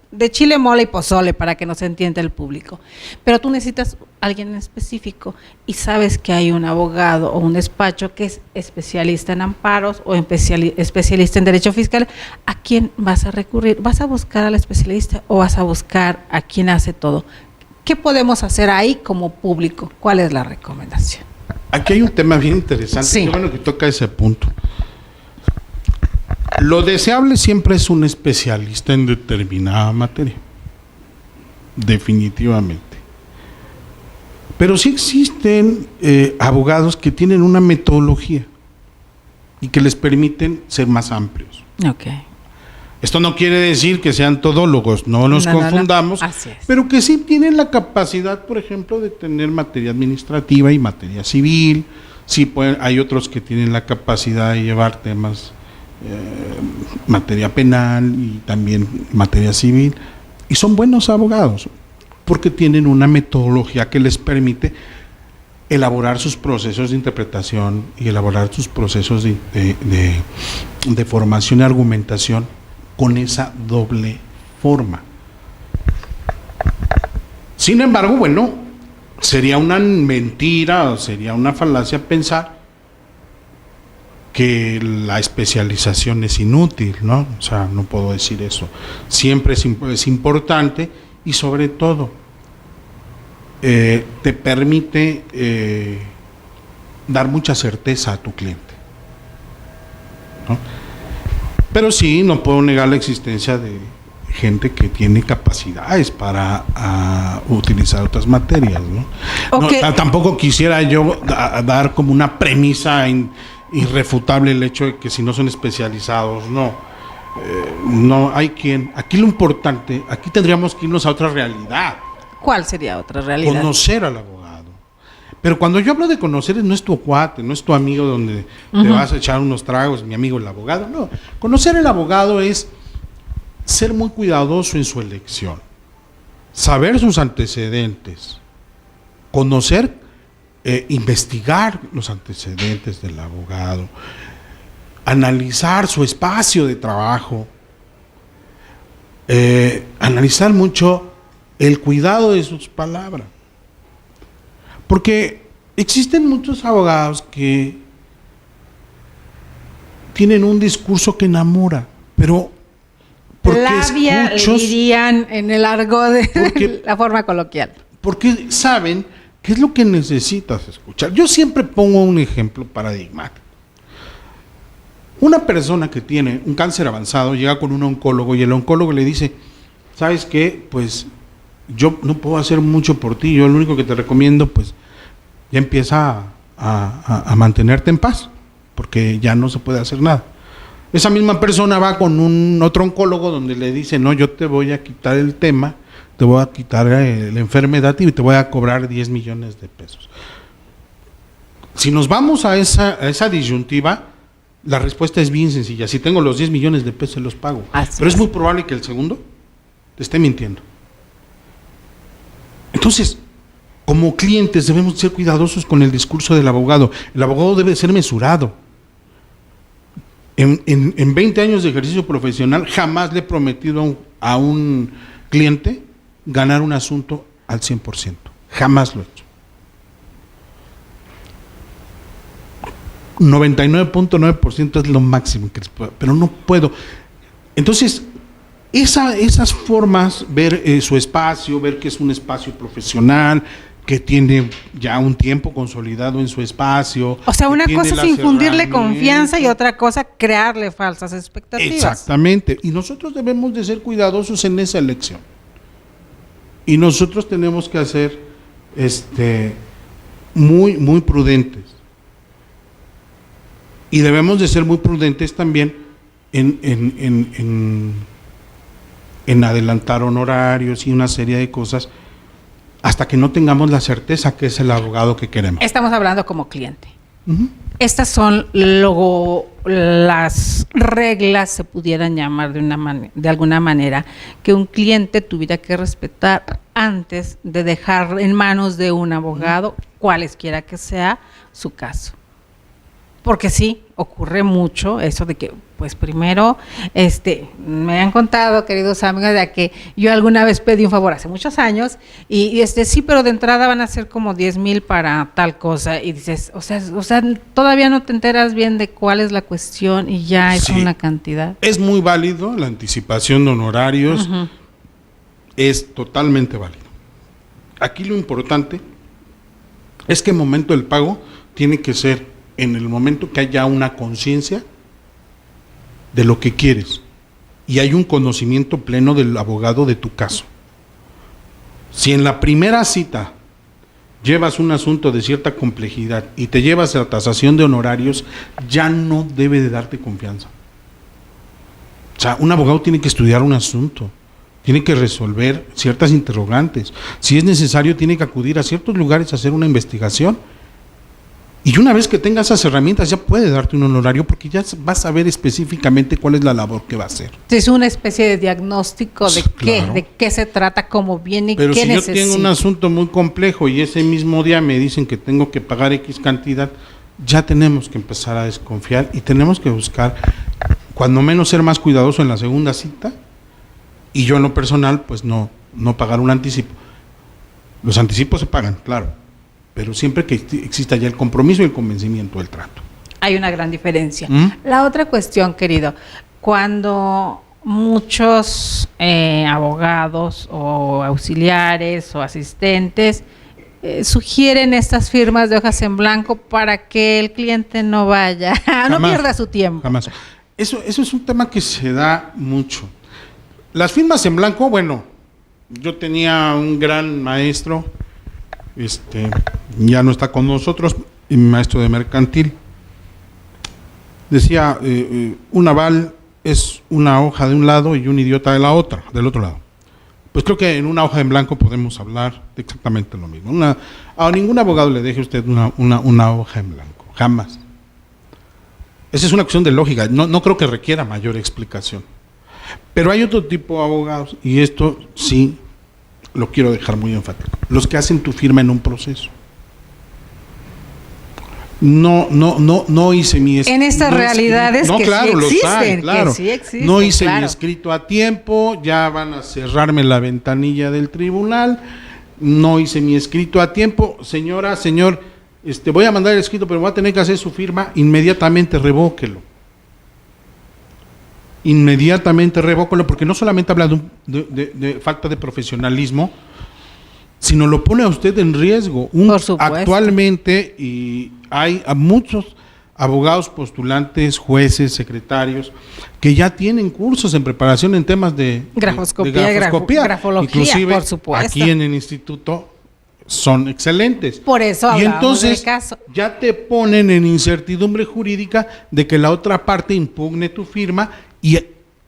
de chile, mole y pozole, para que nos entienda el público. Pero tú necesitas alguien en específico y sabes que hay un abogado o un despacho que es especialista en amparos o especialista en derecho fiscal. ¿A quién vas a recurrir? ¿Vas a buscar al especialista o vas a buscar a quien hace todo? ¿Qué podemos hacer ahí como público? ¿Cuál es la recomendación? Aquí hay un tema bien interesante. Sí. Qué bueno que toca ese punto. Lo deseable siempre es un especialista en determinada materia, definitivamente. Pero sí existen abogados que tienen una metodología y que les permiten ser más amplios. Okay. Esto no quiere decir que sean todólogos, no nos confundamos, Así es. pero que sí tienen la capacidad, por ejemplo, de tener materia administrativa y materia civil. Sí, hay otros que tienen la capacidad de llevar temas materia penal y también materia civil, y son buenos abogados porque tienen una metodología que les permite elaborar sus procesos de interpretación y elaborar sus procesos de formación y argumentación con esa doble forma. Sin embargo, bueno, sería una mentira o sería una falacia pensar que la especialización es inútil, ¿no? O sea, no puedo decir eso. Siempre es importante y sobre todo te permite dar mucha certeza a tu cliente, ¿no? Pero sí, no puedo negar la existencia de gente que tiene capacidades para utilizar otras materias, ¿no? Okay. Tampoco quisiera yo dar como una premisa irrefutable el hecho de que si no son especializados, no hay quien. Aquí lo importante, aquí tendríamos que irnos a otra realidad. ¿Cuál sería otra realidad? Conocer al abogado. Pero cuando yo hablo de conocer, no es tu cuate, no es tu amigo donde te vas a echar unos tragos, mi amigo el abogado. No, conocer al abogado es ser muy cuidadoso en su elección, saber sus antecedentes, conocer, investigar los antecedentes del abogado, analizar su espacio de trabajo, analizar mucho el cuidado de sus palabras. Porque existen muchos abogados que tienen un discurso que enamora, pero labia, le dirían en el argot de la forma coloquial. Porque saben qué es lo que necesitas escuchar. Yo siempre pongo un ejemplo paradigmático. Una persona que tiene un cáncer avanzado llega con un oncólogo y el oncólogo le dice, ¿sabes qué? Pues yo no puedo hacer mucho por ti, yo lo único que te recomiendo, pues ya empieza a mantenerte en paz, porque ya no se puede hacer nada. Esa misma persona va con un otro oncólogo donde le dice, no, yo te voy a quitar el tema, te voy a quitar la enfermedad y te voy a cobrar 10 millones de pesos. Si nos vamos a esa disyuntiva, la respuesta es bien sencilla. Si tengo los 10 millones de pesos, los pago. Pero es muy probable que el segundo te esté mintiendo. Entonces, como clientes debemos ser cuidadosos con el discurso del abogado. El abogado debe ser mesurado. En 20 años de ejercicio profesional jamás le he prometido a un cliente ganar un asunto al 100%. Jamás lo he hecho. 99.9% es lo máximo que les puedo, pero no puedo. Entonces, esas formas, ver su espacio, ver que es un espacio profesional, que tiene ya un tiempo consolidado en su espacio. O sea, una cosa es infundirle confianza y otra cosa crearle falsas expectativas. Exactamente. Y nosotros debemos de ser cuidadosos en esa elección. Y nosotros tenemos que ser muy, muy prudentes. Y debemos de ser muy prudentes también en adelantar honorarios y una serie de cosas hasta que no tengamos la certeza que es el abogado que queremos. Estamos hablando como cliente. Estas son las reglas, se pudieran llamar de alguna manera, que un cliente tuviera que respetar antes de dejar en manos de un abogado, cualesquiera que sea su caso. Porque sí, ocurre mucho eso de que, pues primero, me han contado, queridos amigos, de que yo alguna vez pedí un favor hace muchos años y sí, pero de entrada van a ser como 10,000 para tal cosa y dices, o sea, todavía no te enteras bien de cuál es la cuestión y ya es una cantidad. Es muy válido la anticipación de honorarios, es totalmente válido. Aquí lo importante es que el momento del pago tiene que ser en el momento que haya una conciencia de lo que quieres y hay un conocimiento pleno del abogado de tu caso. Si en la primera cita llevas un asunto de cierta complejidad y te llevas a la tasación de honorarios, ya no debe de darte confianza. O sea, un abogado tiene que estudiar un asunto, tiene que resolver ciertas interrogantes. Si es necesario, tiene que acudir a ciertos lugares a hacer una investigación. Y una vez que tenga esas herramientas, ya puede darte un honorario porque ya vas a ver específicamente cuál es la labor que va a hacer. Es una especie de diagnóstico de claro. de qué se trata, cómo viene y pero qué necesita. Pero si yo tengo un asunto muy complejo y ese mismo día me dicen que tengo que pagar X cantidad, ya tenemos que empezar a desconfiar y tenemos que buscar, cuando menos ser más cuidadoso en la segunda cita y yo en lo personal, pues no pagar un anticipo. Los anticipos se pagan, claro, pero siempre que exista ya el compromiso y el convencimiento del trato. Hay una gran diferencia. La otra cuestión, querido, cuando muchos abogados o auxiliares o asistentes sugieren estas firmas de hojas en blanco para que el cliente no vaya, no pierda su tiempo. Jamás. Eso es un tema que se da mucho. Las firmas en blanco, bueno, yo tenía un gran maestro, ya no está con nosotros, mi maestro de mercantil. Decía, un aval es una hoja de un lado y un idiota de del otro lado. Pues creo que en una hoja en blanco podemos hablar de exactamente lo mismo. A ningún abogado le deje usted una hoja en blanco, jamás. Esa es una cuestión de lógica, no creo que requiera mayor explicación. Pero hay otro tipo de abogados, y esto sí lo quiero dejar muy enfático, los que hacen tu firma en un proceso. No hice mi escrito. En estas realidades que claro, sí existen, hay, claro. que sí existen, no hice claro. mi escrito a tiempo, ya van a cerrarme la ventanilla del tribunal, no hice mi escrito a tiempo, señora, señor, voy a mandar el escrito, pero voy a tener que hacer su firma, inmediatamente revóquelo. Inmediatamente revóquelo, porque no solamente habla de falta de profesionalismo, sino lo pone a usted en riesgo. Por supuesto. Actualmente, y hay a muchos abogados, postulantes, jueces, secretarios, que ya tienen cursos en preparación en temas de grafoscopía, grafología, inclusive por supuesto. Aquí en el instituto son excelentes. Por eso y hablábamos entonces del caso. ya te ponen en incertidumbre jurídica de que la otra parte impugne tu firma y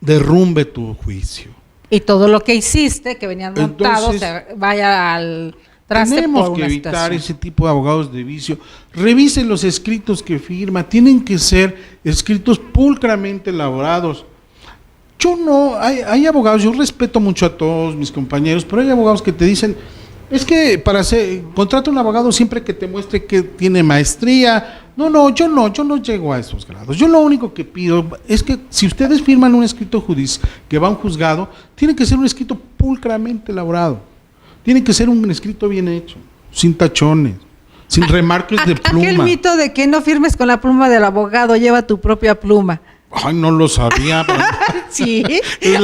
derrumbe tu juicio. Y todo lo que hiciste, que venían montados, Entonces, vaya al traste. Tenemos por que una evitar situación. ese tipo de abogados de vicio. Revisen los escritos que firma, tienen que ser escritos pulcramente elaborados. Hay abogados, yo respeto mucho a todos mis compañeros, pero hay abogados que te dicen, es que contrata un abogado siempre que te muestre que tiene maestría. Yo no llego a esos grados. Yo lo único que pido es que si ustedes firman un escrito que va a un juzgado, tiene que ser un escrito pulcramente elaborado. Tiene que ser un escrito bien hecho, sin tachones, sin remarques de pluma. Aquel mito de que no firmes con la pluma del abogado, lleva tu propia pluma. Ay, no lo sabía. Sí,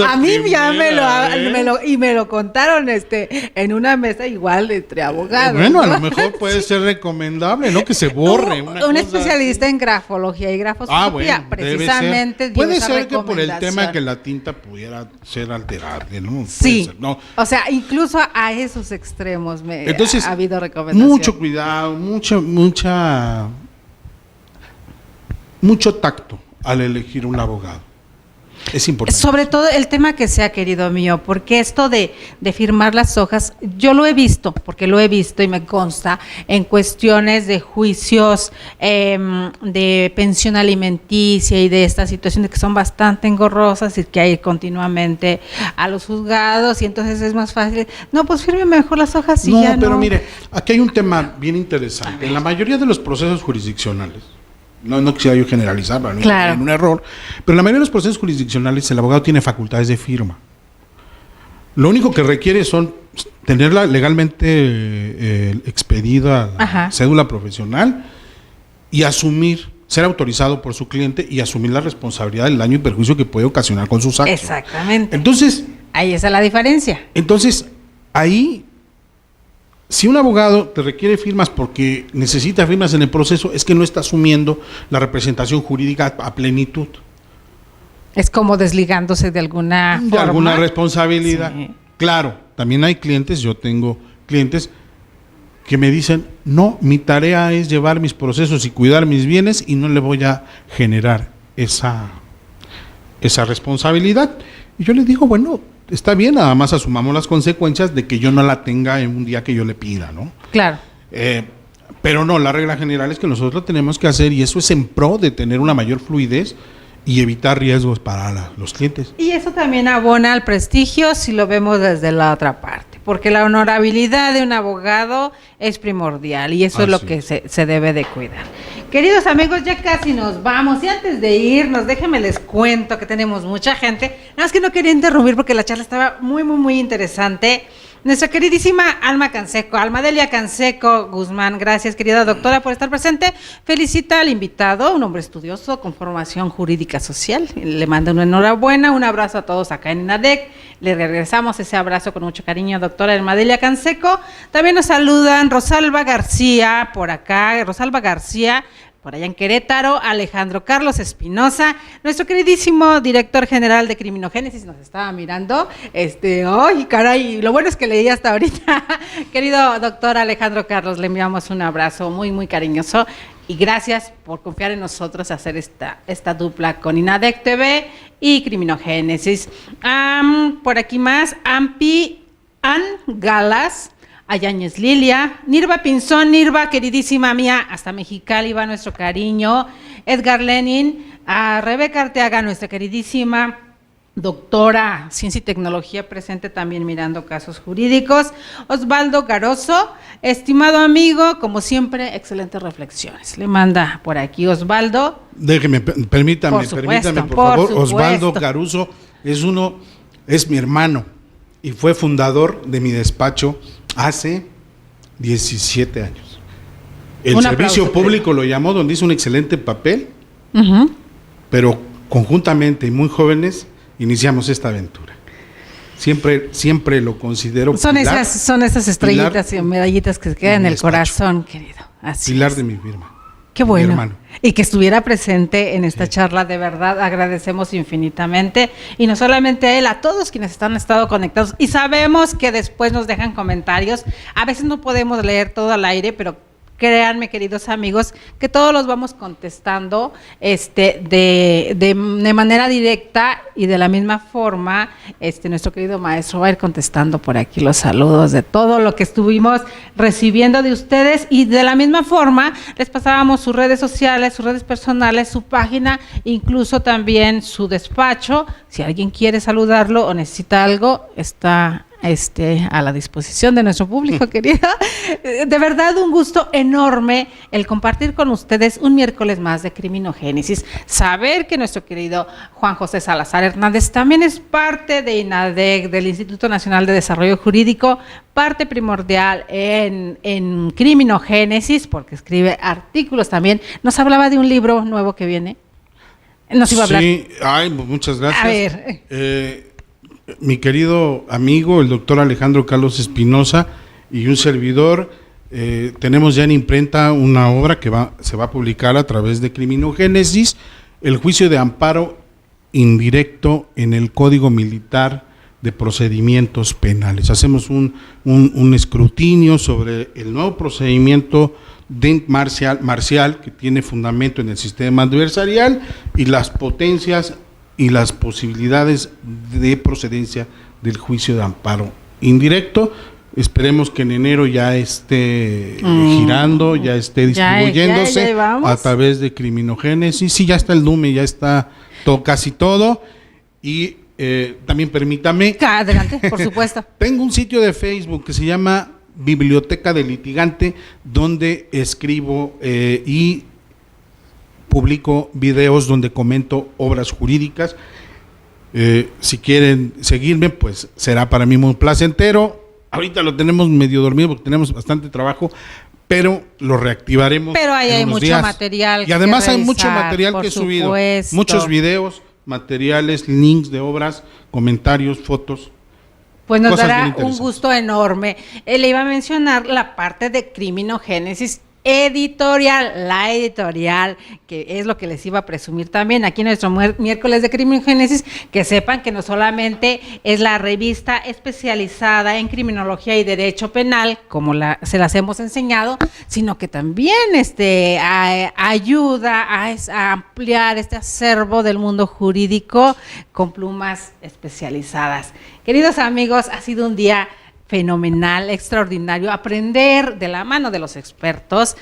a mí ya me lo contaron en una mesa igual entre abogados. Bueno, ¿no? a lo mejor puede ser recomendable, ¿no? Que se borre. Un especialista en grafología y grafoscopía, bueno, precisamente. Puede ser que por el tema que la tinta pudiera ser alterable, ¿no? Sí, ser, ¿no? O sea, incluso a esos extremos Entonces, ha habido recomendaciones. Mucho cuidado, mucho tacto al elegir un abogado. Es importante. Sobre todo el tema que sea, querido mío, porque esto de firmar las hojas, yo lo he visto, porque lo he visto y me consta, en cuestiones de juicios de pensión alimenticia y de estas situaciones que son bastante engorrosas y que hay continuamente a los juzgados, y entonces es más fácil, no, pues firme mejor las hojas y ya no. Pero mire, aquí hay un tema bien interesante. En la mayoría de los procesos jurisdiccionales, no quisiera yo generalizar para no claro. en un error, pero en la mayoría de los procesos jurisdiccionales el abogado tiene facultades de firma. Lo único que requiere son tenerla legalmente expedida la cédula profesional y ser autorizado por su cliente y asumir la responsabilidad del daño y perjuicio que puede ocasionar con sus actos. Exactamente. Entonces, ahí está la diferencia. Entonces, ahí, si un abogado te requiere firmas porque necesita firmas en el proceso, es que no está asumiendo la representación jurídica a plenitud. Es como desligándose de alguna forma. De alguna responsabilidad. Sí. Claro, también hay clientes, yo tengo clientes que me dicen, no, mi tarea es llevar mis procesos y cuidar mis bienes y no le voy a generar esa responsabilidad. Y yo les digo, bueno, está bien, nada más asumamos las consecuencias de que yo no la tenga en un día que yo le pida, ¿no? Claro. Pero no, la regla general es que nosotros lo tenemos que hacer y eso es en pro de tener una mayor fluidez y evitar riesgos para los clientes. Y eso también abona al prestigio si lo vemos desde la otra parte, porque la honorabilidad de un abogado es primordial y eso es lo que se debe de cuidar. Queridos amigos, ya casi nos vamos y antes de irnos, déjenme les cuento que tenemos mucha gente, nada más que no quería interrumpir porque la charla estaba muy, muy, muy interesante. Nuestra queridísima Alma Delia Canseco Guzmán, gracias querida doctora por estar presente. Felicita al invitado, un hombre estudioso con formación jurídica social. Le mando una enhorabuena, un abrazo a todos acá en INADEC. Le regresamos ese abrazo con mucho cariño, doctora Alma Delia Canseco. También nos saludan Rosalba García, por acá, Rosalba García, por allá en Querétaro, Alejandro Carlos Espinosa, nuestro queridísimo director general de Criminogénesis, nos estaba mirando, ¡ay, caray! Lo bueno es que leí hasta ahorita. Querido doctor Alejandro Carlos, le enviamos un abrazo muy, muy cariñoso y gracias por confiar en nosotros hacer esta dupla con INADEC TV y Criminogénesis. Por aquí más, Ampi An Galas, Ayañez Lilia, Nirva Pinzón, Nirva, queridísima mía, hasta Mexicali va nuestro cariño, Edgar Lenin, a Rebeca Arteaga, nuestra queridísima doctora Ciencia y Tecnología, presente también mirando casos jurídicos, Osvaldo Garoso, estimado amigo, como siempre, excelentes reflexiones. Le manda por aquí Osvaldo. Permítame, por favor, Osvaldo Garuso es mi hermano y fue fundador de mi despacho hace 17 años. El servicio público lo llamó, donde hizo un excelente papel, pero conjuntamente y muy jóvenes iniciamos esta aventura. Siempre lo considero son esas estrellitas y medallitas que se quedan en el corazón, querido. Así pilar es. de mi firma. Qué bueno. Y que estuviera presente en esta charla, de verdad, agradecemos infinitamente. Y no solamente a él, a todos quienes han estado conectados. Y sabemos que después nos dejan comentarios. A veces no podemos leer todo al aire, pero créanme, queridos amigos, que todos los vamos contestando de manera directa y de la misma forma, nuestro querido maestro va a ir contestando por aquí los saludos de todo lo que estuvimos recibiendo de ustedes y de la misma forma les pasábamos sus redes sociales, sus redes personales, su página, incluso también su despacho. Si alguien quiere saludarlo o necesita algo, está a la disposición de nuestro público, querido. De verdad, un gusto enorme el compartir con ustedes un miércoles más de Criminogénesis. Saber que nuestro querido Juan José Salazar Hernández también es parte de INADEC, del Instituto Nacional de Desarrollo Jurídico, parte primordial en Criminogénesis, porque escribe artículos también. Nos hablaba de un libro nuevo que viene. Nos iba a hablar. Sí, muchas gracias. A ver. Mi querido amigo, el doctor Alejandro Carlos Espinosa y un servidor, tenemos ya en imprenta una obra que se va a publicar a través de Criminogénesis, el juicio de amparo indirecto en el Código Militar de Procedimientos Penales. Hacemos un escrutinio sobre el nuevo procedimiento marcial que tiene fundamento en el sistema adversarial y las potencias y las posibilidades de procedencia del juicio de amparo indirecto. Esperemos que en enero ya esté girando, ya esté distribuyéndose ya a través de Criminogénesis. Sí, ya está el NUME, ya está casi todo. Y también permítame. Adelante, por supuesto. Tengo un sitio de Facebook que se llama Biblioteca del Litigante, donde escribo y publico videos donde comento obras jurídicas. Si quieren seguirme, pues será para mí muy placentero. Ahorita lo tenemos medio dormido porque tenemos bastante trabajo, pero lo reactivaremos. Pero ahí hay mucho días. Material. Y además hay revisar, mucho material que he subido. Muchos videos, materiales, links de obras, comentarios, fotos. Pues nos dará un gusto enorme. Le iba a mencionar la parte de Criminogénesis editorial, la editorial, que es lo que les iba a presumir también aquí en nuestro miércoles de Criminogénesis, que sepan que no solamente es la revista especializada en criminología y derecho penal, como se las hemos enseñado, sino que también ayuda a ampliar este acervo del mundo jurídico con plumas especializadas. Queridos amigos, ha sido un día fenomenal, extraordinario, aprender de la mano de los expertos,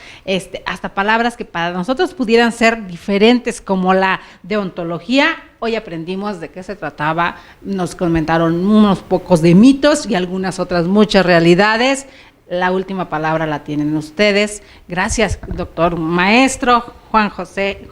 hasta palabras que para nosotros pudieran ser diferentes, como la deontología. Hoy aprendimos de qué se trataba, nos comentaron unos pocos de mitos y algunas otras muchas realidades. La última palabra la tienen ustedes. Gracias, doctor maestro Juan José,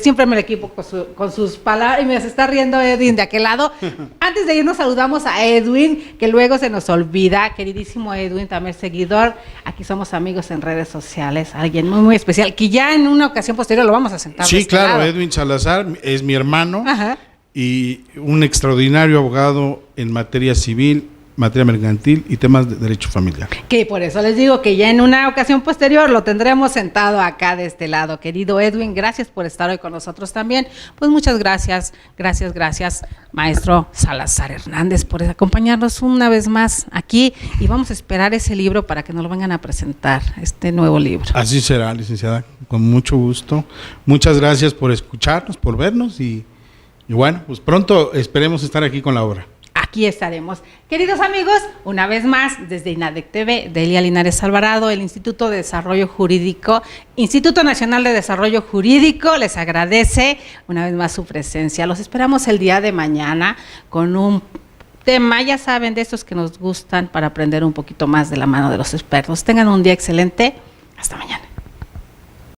siempre me lo equipo con sus palabras y me se está riendo Edwin de aquel lado. Antes de irnos saludamos a Edwin, que luego se nos olvida, queridísimo Edwin, también seguidor, aquí somos amigos en redes sociales, alguien muy muy especial, que ya en una ocasión posterior lo vamos a sentar. Sí, claro, lado. Edwin Salazar es mi hermano. Ajá. Y un extraordinario abogado en materia civil, materia mercantil y temas de derecho familiar. Que por eso les digo que ya en una ocasión posterior lo tendremos sentado acá de este lado. Querido Edwin, gracias por estar hoy con nosotros también. Pues muchas gracias, maestro Salazar Hernández, por acompañarnos una vez más aquí y vamos a esperar ese libro para que nos lo vengan a presentar, este nuevo libro. Así será, licenciada, con mucho gusto. Muchas gracias por escucharnos, por vernos y bueno, pues pronto esperemos estar aquí con la obra. Aquí estaremos. Queridos amigos, una vez más, desde INADEC TV, Delia Linares Alvarado, el Instituto de Desarrollo Jurídico, Instituto Nacional de Desarrollo Jurídico, les agradece una vez más su presencia. Los esperamos el día de mañana con un tema, ya saben, de estos que nos gustan para aprender un poquito más de la mano de los expertos. Tengan un día excelente. Hasta mañana.